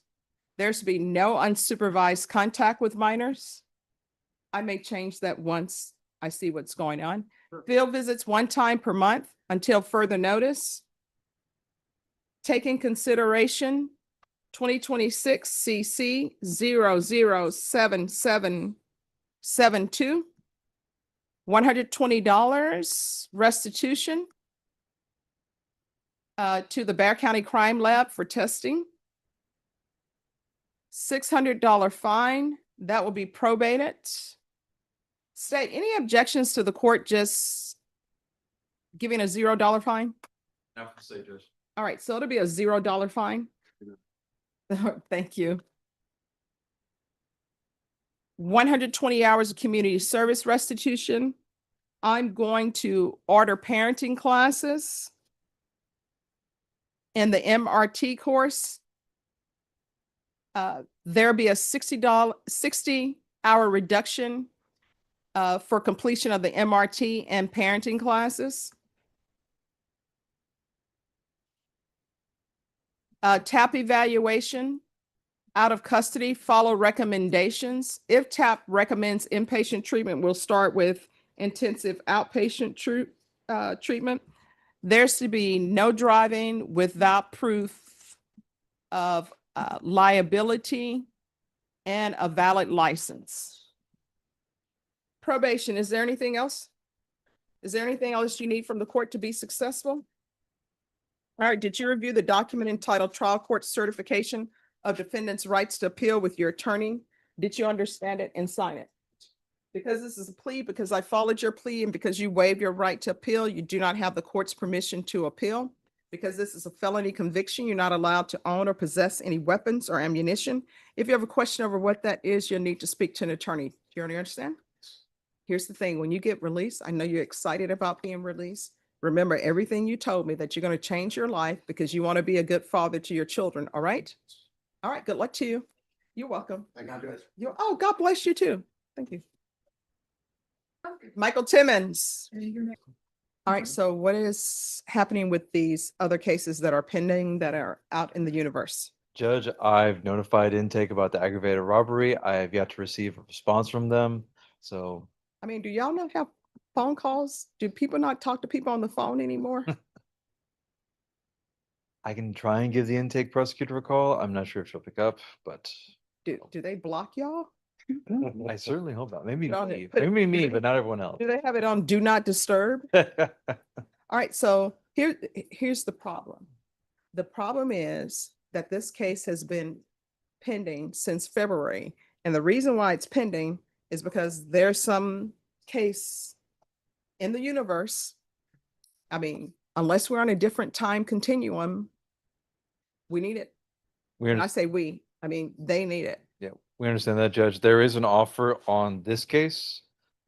There's to be no unsupervised contact with minors. I may change that once I see what's going on. Field visits 1 time per month until further notice. Taking consideration 2026 CC 007772, $120 restitution to the Bexar County Crime Lab for testing. $600 fine, that will be probated. State, any objections to the court just giving a $0 fine? No, say, Judge. All right, so it'll be a $0 fine. Thank you. 120 hours of community service restitution. I'm going to order parenting classes in the MRT course. There'll be a $60 reduction for completion of the MRT and parenting classes. TAP evaluation, out of custody, follow recommendations. If TAP recommends inpatient treatment, we'll start with intensive outpatient treatment. There's to be no driving without proof of liability and a valid license. Probation, is there anything else? Is there anything else you need from the court to be successful? All right, did you review the document entitled Trial Court Certification of Defendant's Rights to Appeal with your attorney? Did you understand it and sign it? Because this is a plea, because I followed your plea and because you waived your right to appeal, you do not have the court's permission to appeal. Because this is a felony conviction, you're not allowed to own or possess any weapons or ammunition. If you have a question over what that is, you'll need to speak to an attorney. Do you understand? Here's the thing, when you get released, I know you're excited about being released. Remember everything you told me, that you're going to change your life because you want to be a good father to your children. All right. All right. Good luck to you. You're welcome. Thank you. Oh, God bless you too. Thank you. Michael Timmons. All right. So what is happening with these other cases that are pending that are out in the universe? Judge, I've notified intake about the aggravated robbery. I have yet to receive a response from them. So, I mean, do y'all not have phone calls? Do people not talk to people on the phone anymore? I can try and give the intake prosecutor a call. I'm not sure if she'll pick up, but Do they block y'all? I certainly hope not. Maybe Don't me, it- maybe me, but not everyone else. Do they have it on do not disturb? All right, so here's the problem. The problem is that this case has been pending since February. And the reason why it's pending is because there's some case in the universe. I mean, unless we're on a different time continuum, we need it. When I say we, I mean, they need it. Yeah, we understand that, Judge. There is an offer on this case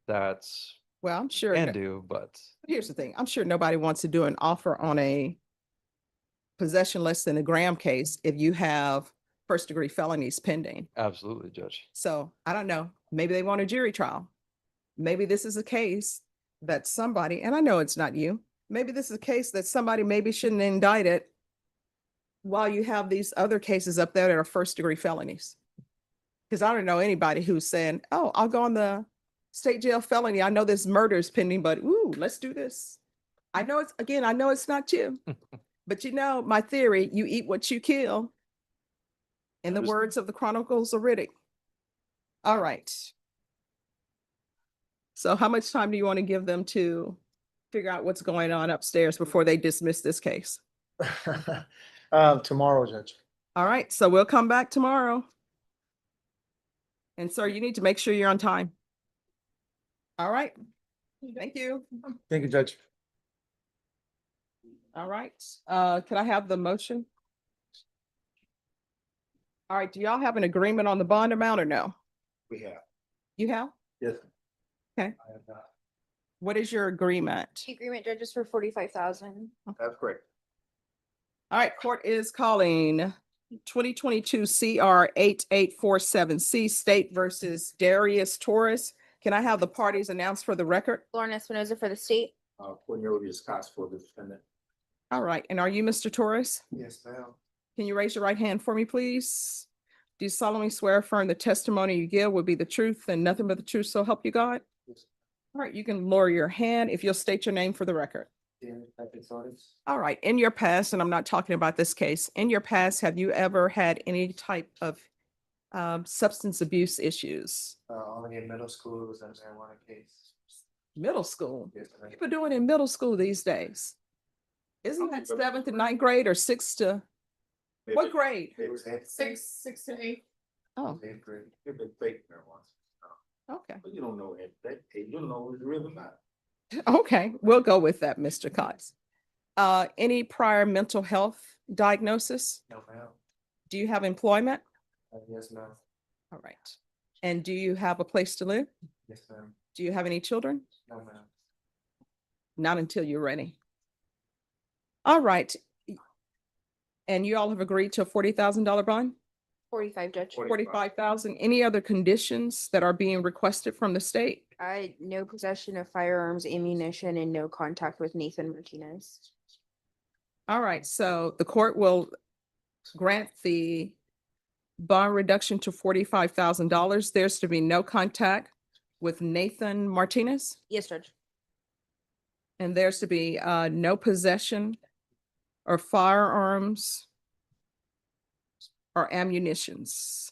that's Well, I'm sure. can do, but Here's the thing. I'm sure nobody wants to do an offer on a possession less than a gram case if you have first-degree felonies pending. absolutely, Judge. So I don't know. Maybe they want a jury trial. Maybe this is a case that somebody, and I know it's not you, maybe this is a case that somebody maybe shouldn't indict it while you have these other cases up there that are first-degree felonies. Because I don't know anybody who's saying, oh, I'll go on the state jail felony. I know this murder is pending, but ooh, let's do this. I know it's, again, I know it's not you. But you know, my theory, you eat what you kill. In the words of the Chronicles of Riddick. All right. So how much time do you want to give them to figure out what's going on upstairs before they dismiss this case. Tomorrow, Judge. All right, so we'll come back tomorrow. And sir, you need to make sure you're on time. All right. Thank you. Thank you, Judge. All right, can I have the motion? All right, do y'all have an agreement on the bond amount or no? We have. You have? Yes. Okay. What is your agreement? The agreement judges for 45,000. That's great. All right, court is calling 2022 CR 8847C State versus Darius Torres. Can I have the parties announced for the record? Lauren Espinoza for the state. Cornelius Cox for the defendant. All right, and are you Mr. Torres? Yes, ma'am. Can you raise your right hand for me, please? Do you solemnly swear affirm the testimony you give will be the truth and nothing but the truth, so help you God? Yes. All right, you can lower your hand if you'll state your name for the record. All right, in your past, and I'm not talking about this case, in your past, have you ever had any type of substance abuse issues? Only in middle school was a marijuana case. Middle school? Yes, What are people doing in middle school these days? Isn't that 7th and 9th grade or 6th to, what grade? It was Six to eight. Oh, eighth grade. They've been fake marijuana. okay. But you don't know it. You don't know it's real or not. Okay, we'll go with that, Mr. Cox. Any prior mental health diagnosis? No, ma'am. Do you have employment? Yes, ma'am. All right. And do you have a place to live? Yes, ma'am. Do you have any children? No, ma'am. Not until you're ready. All right. And you all have agreed to a $40,000 bond? 45, Judge. 45,000. Any other conditions that are being requested from the state? No possession of firearms, ammunition, and no contact with Nathan Martinez. All right, so the court will grant the bond reduction to $45,000. There's to be no contact with Nathan Martinez, Yes, Judge. and there's to be no possession or firearms or ammunitions.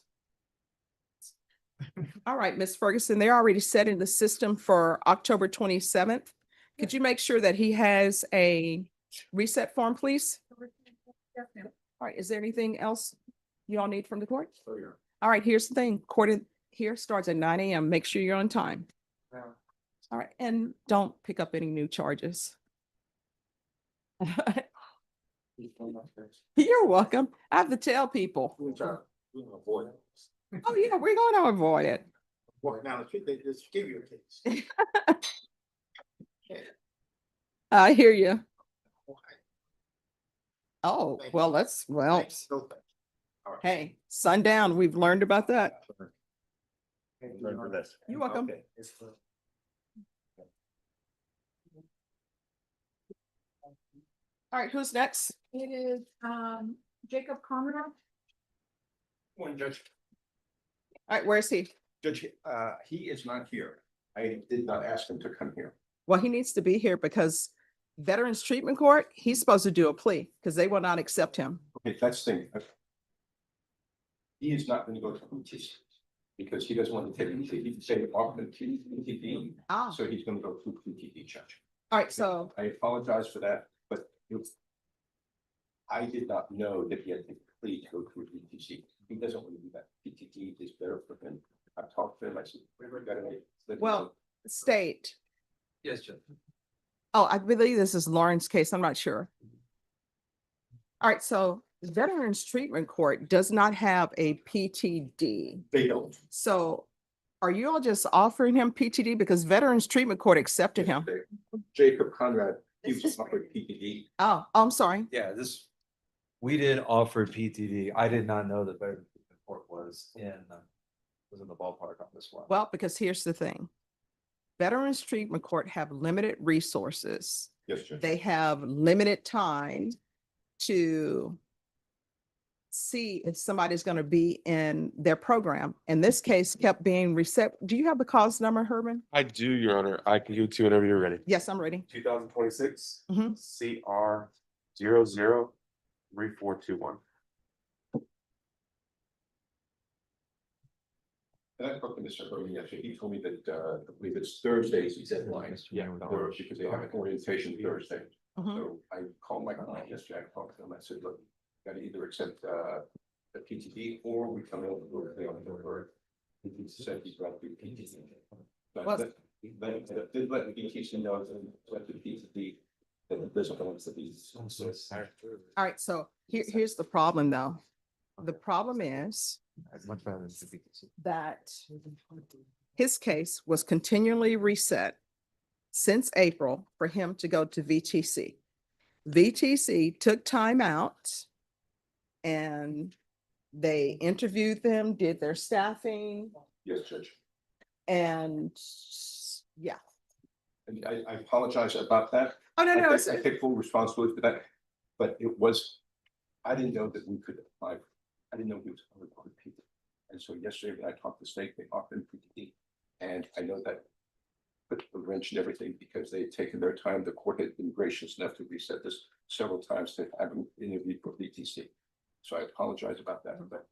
All right, Ms. Ferguson, they're already set in the system for October 27th. Could you make sure that he has a reset form, please? All right, is there anything else you all need from the court? All right, here's the thing. Court here starts at 9 a.m. Make sure you're on time. All right, and don't pick up any new charges. You're welcome. I have to tell people. Oh, yeah, we're going to avoid it. Walking down the street, they just give you a case. I hear you. Oh, well, hey, sundown, we've learned about that. You're welcome. All right, who's next? It is, Jacob Conrad. One judge. All right, where's he? Judge, he is not here. I did not ask him to come here. Well, he needs to be here because Veterans Treatment Court, he's supposed to do a plea because they will not accept him. Okay, that's the thing. He is not going to go to PTC because he doesn't want to take PTC. He can say PTD. Ah. So he's going to go through PTD, Judge. All right, so, I apologize for that, but I did not know that he had to plea to go through PTC. He doesn't want to do that. PTD is better for him. I've talked to him. I said, we gotta make. well, state. Yes, Judge. Oh, I believe this is Lauren's case. I'm not sure. All right, so Veterans Treatment Court does not have a PTD. They don't. So are you all just offering him PTD because Veterans Treatment Court accepted him? Jacob Conrad, he was offered PTD. Oh, I'm sorry. Yeah, we did offer PTD. I did not know that Veterans Treatment Court was in the ballpark on this one. Well, because here's the thing. Veterans Treatment Court have limited resources. Yes, Judge. They have limited time to see if somebody's going to be in their program. And this case kept being reset. Do you have the cause number, Herman? I do, Your Honor. I can give it to you whenever you're ready. Yes, I'm ready. 2026 Mhm. CR 003421. And I spoke to Mr. Berman yesterday, he told me that, I believe it's Thursdays, he said lines. Yeah. Because they have an orientation Thursday. Mhm. So I called my client yesterday, I talked to him, I said, look, gotta either accept, the PTD or we come over to the other word. He said he'd rather do PTD. But Well- did let the PTC know, and let the PTD, that there's a ones that these. All right, so here's the problem though. The problem is I'd much rather than be. that his case was continually reset since April for him to go to VTC. VTC took time out and they interviewed them, did their staffing, Yes, Judge. and yeah. And I apologize about that. Oh, no, no, I it's, take full responsibility for that, but it was, I didn't know that we could apply. I didn't know we was going to people. And so yesterday when I talked to the state, they offered PTD. And I know that put a wrench in everything because they had taken their time. The court had been gracious enough to reset this several times to have him interviewed for VTC. So I apologize about that, but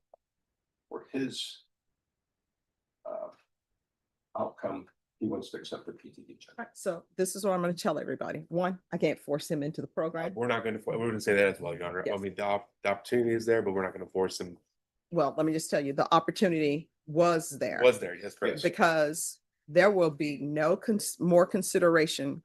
for his outcome, he wants to accept the PTD check. all right, so this is what I'm gonna tell everybody. One, I can't force him into the program. We're not going to, we're going to say that as well, Your Honor. I Yes. mean, the opportunity is there, but we're not going to force him. Well, let me just tell you, the opportunity was there. Was there, yes, correct. Because there will be no more consideration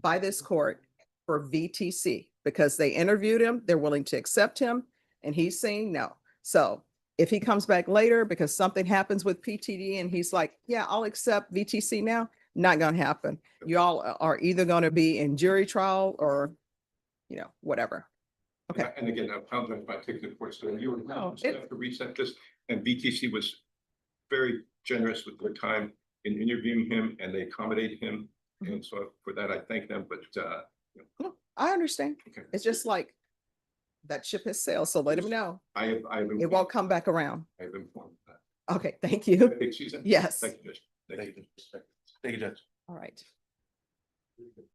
by this court for VTC because they interviewed him, they're willing to accept him, and he's saying no. So if he comes back later because something happens with PTD and he's like, yeah, I'll accept VTC now, not gonna happen. You all are either gonna be in jury trial or, whatever. Okay. And again, I apologize about taking the court, so you were No, to reset this, and VTC was very generous with their time in interviewing him, and they accommodated him. And so for that, I thank them, but No, I understand. Okay. It's just like that ship has sailed, so let him know. I have. It won't come back around. I have informed that. Okay, thank you. Thank you, Susan. Yes. Thank you, Judge. Thank you, Judge. All right.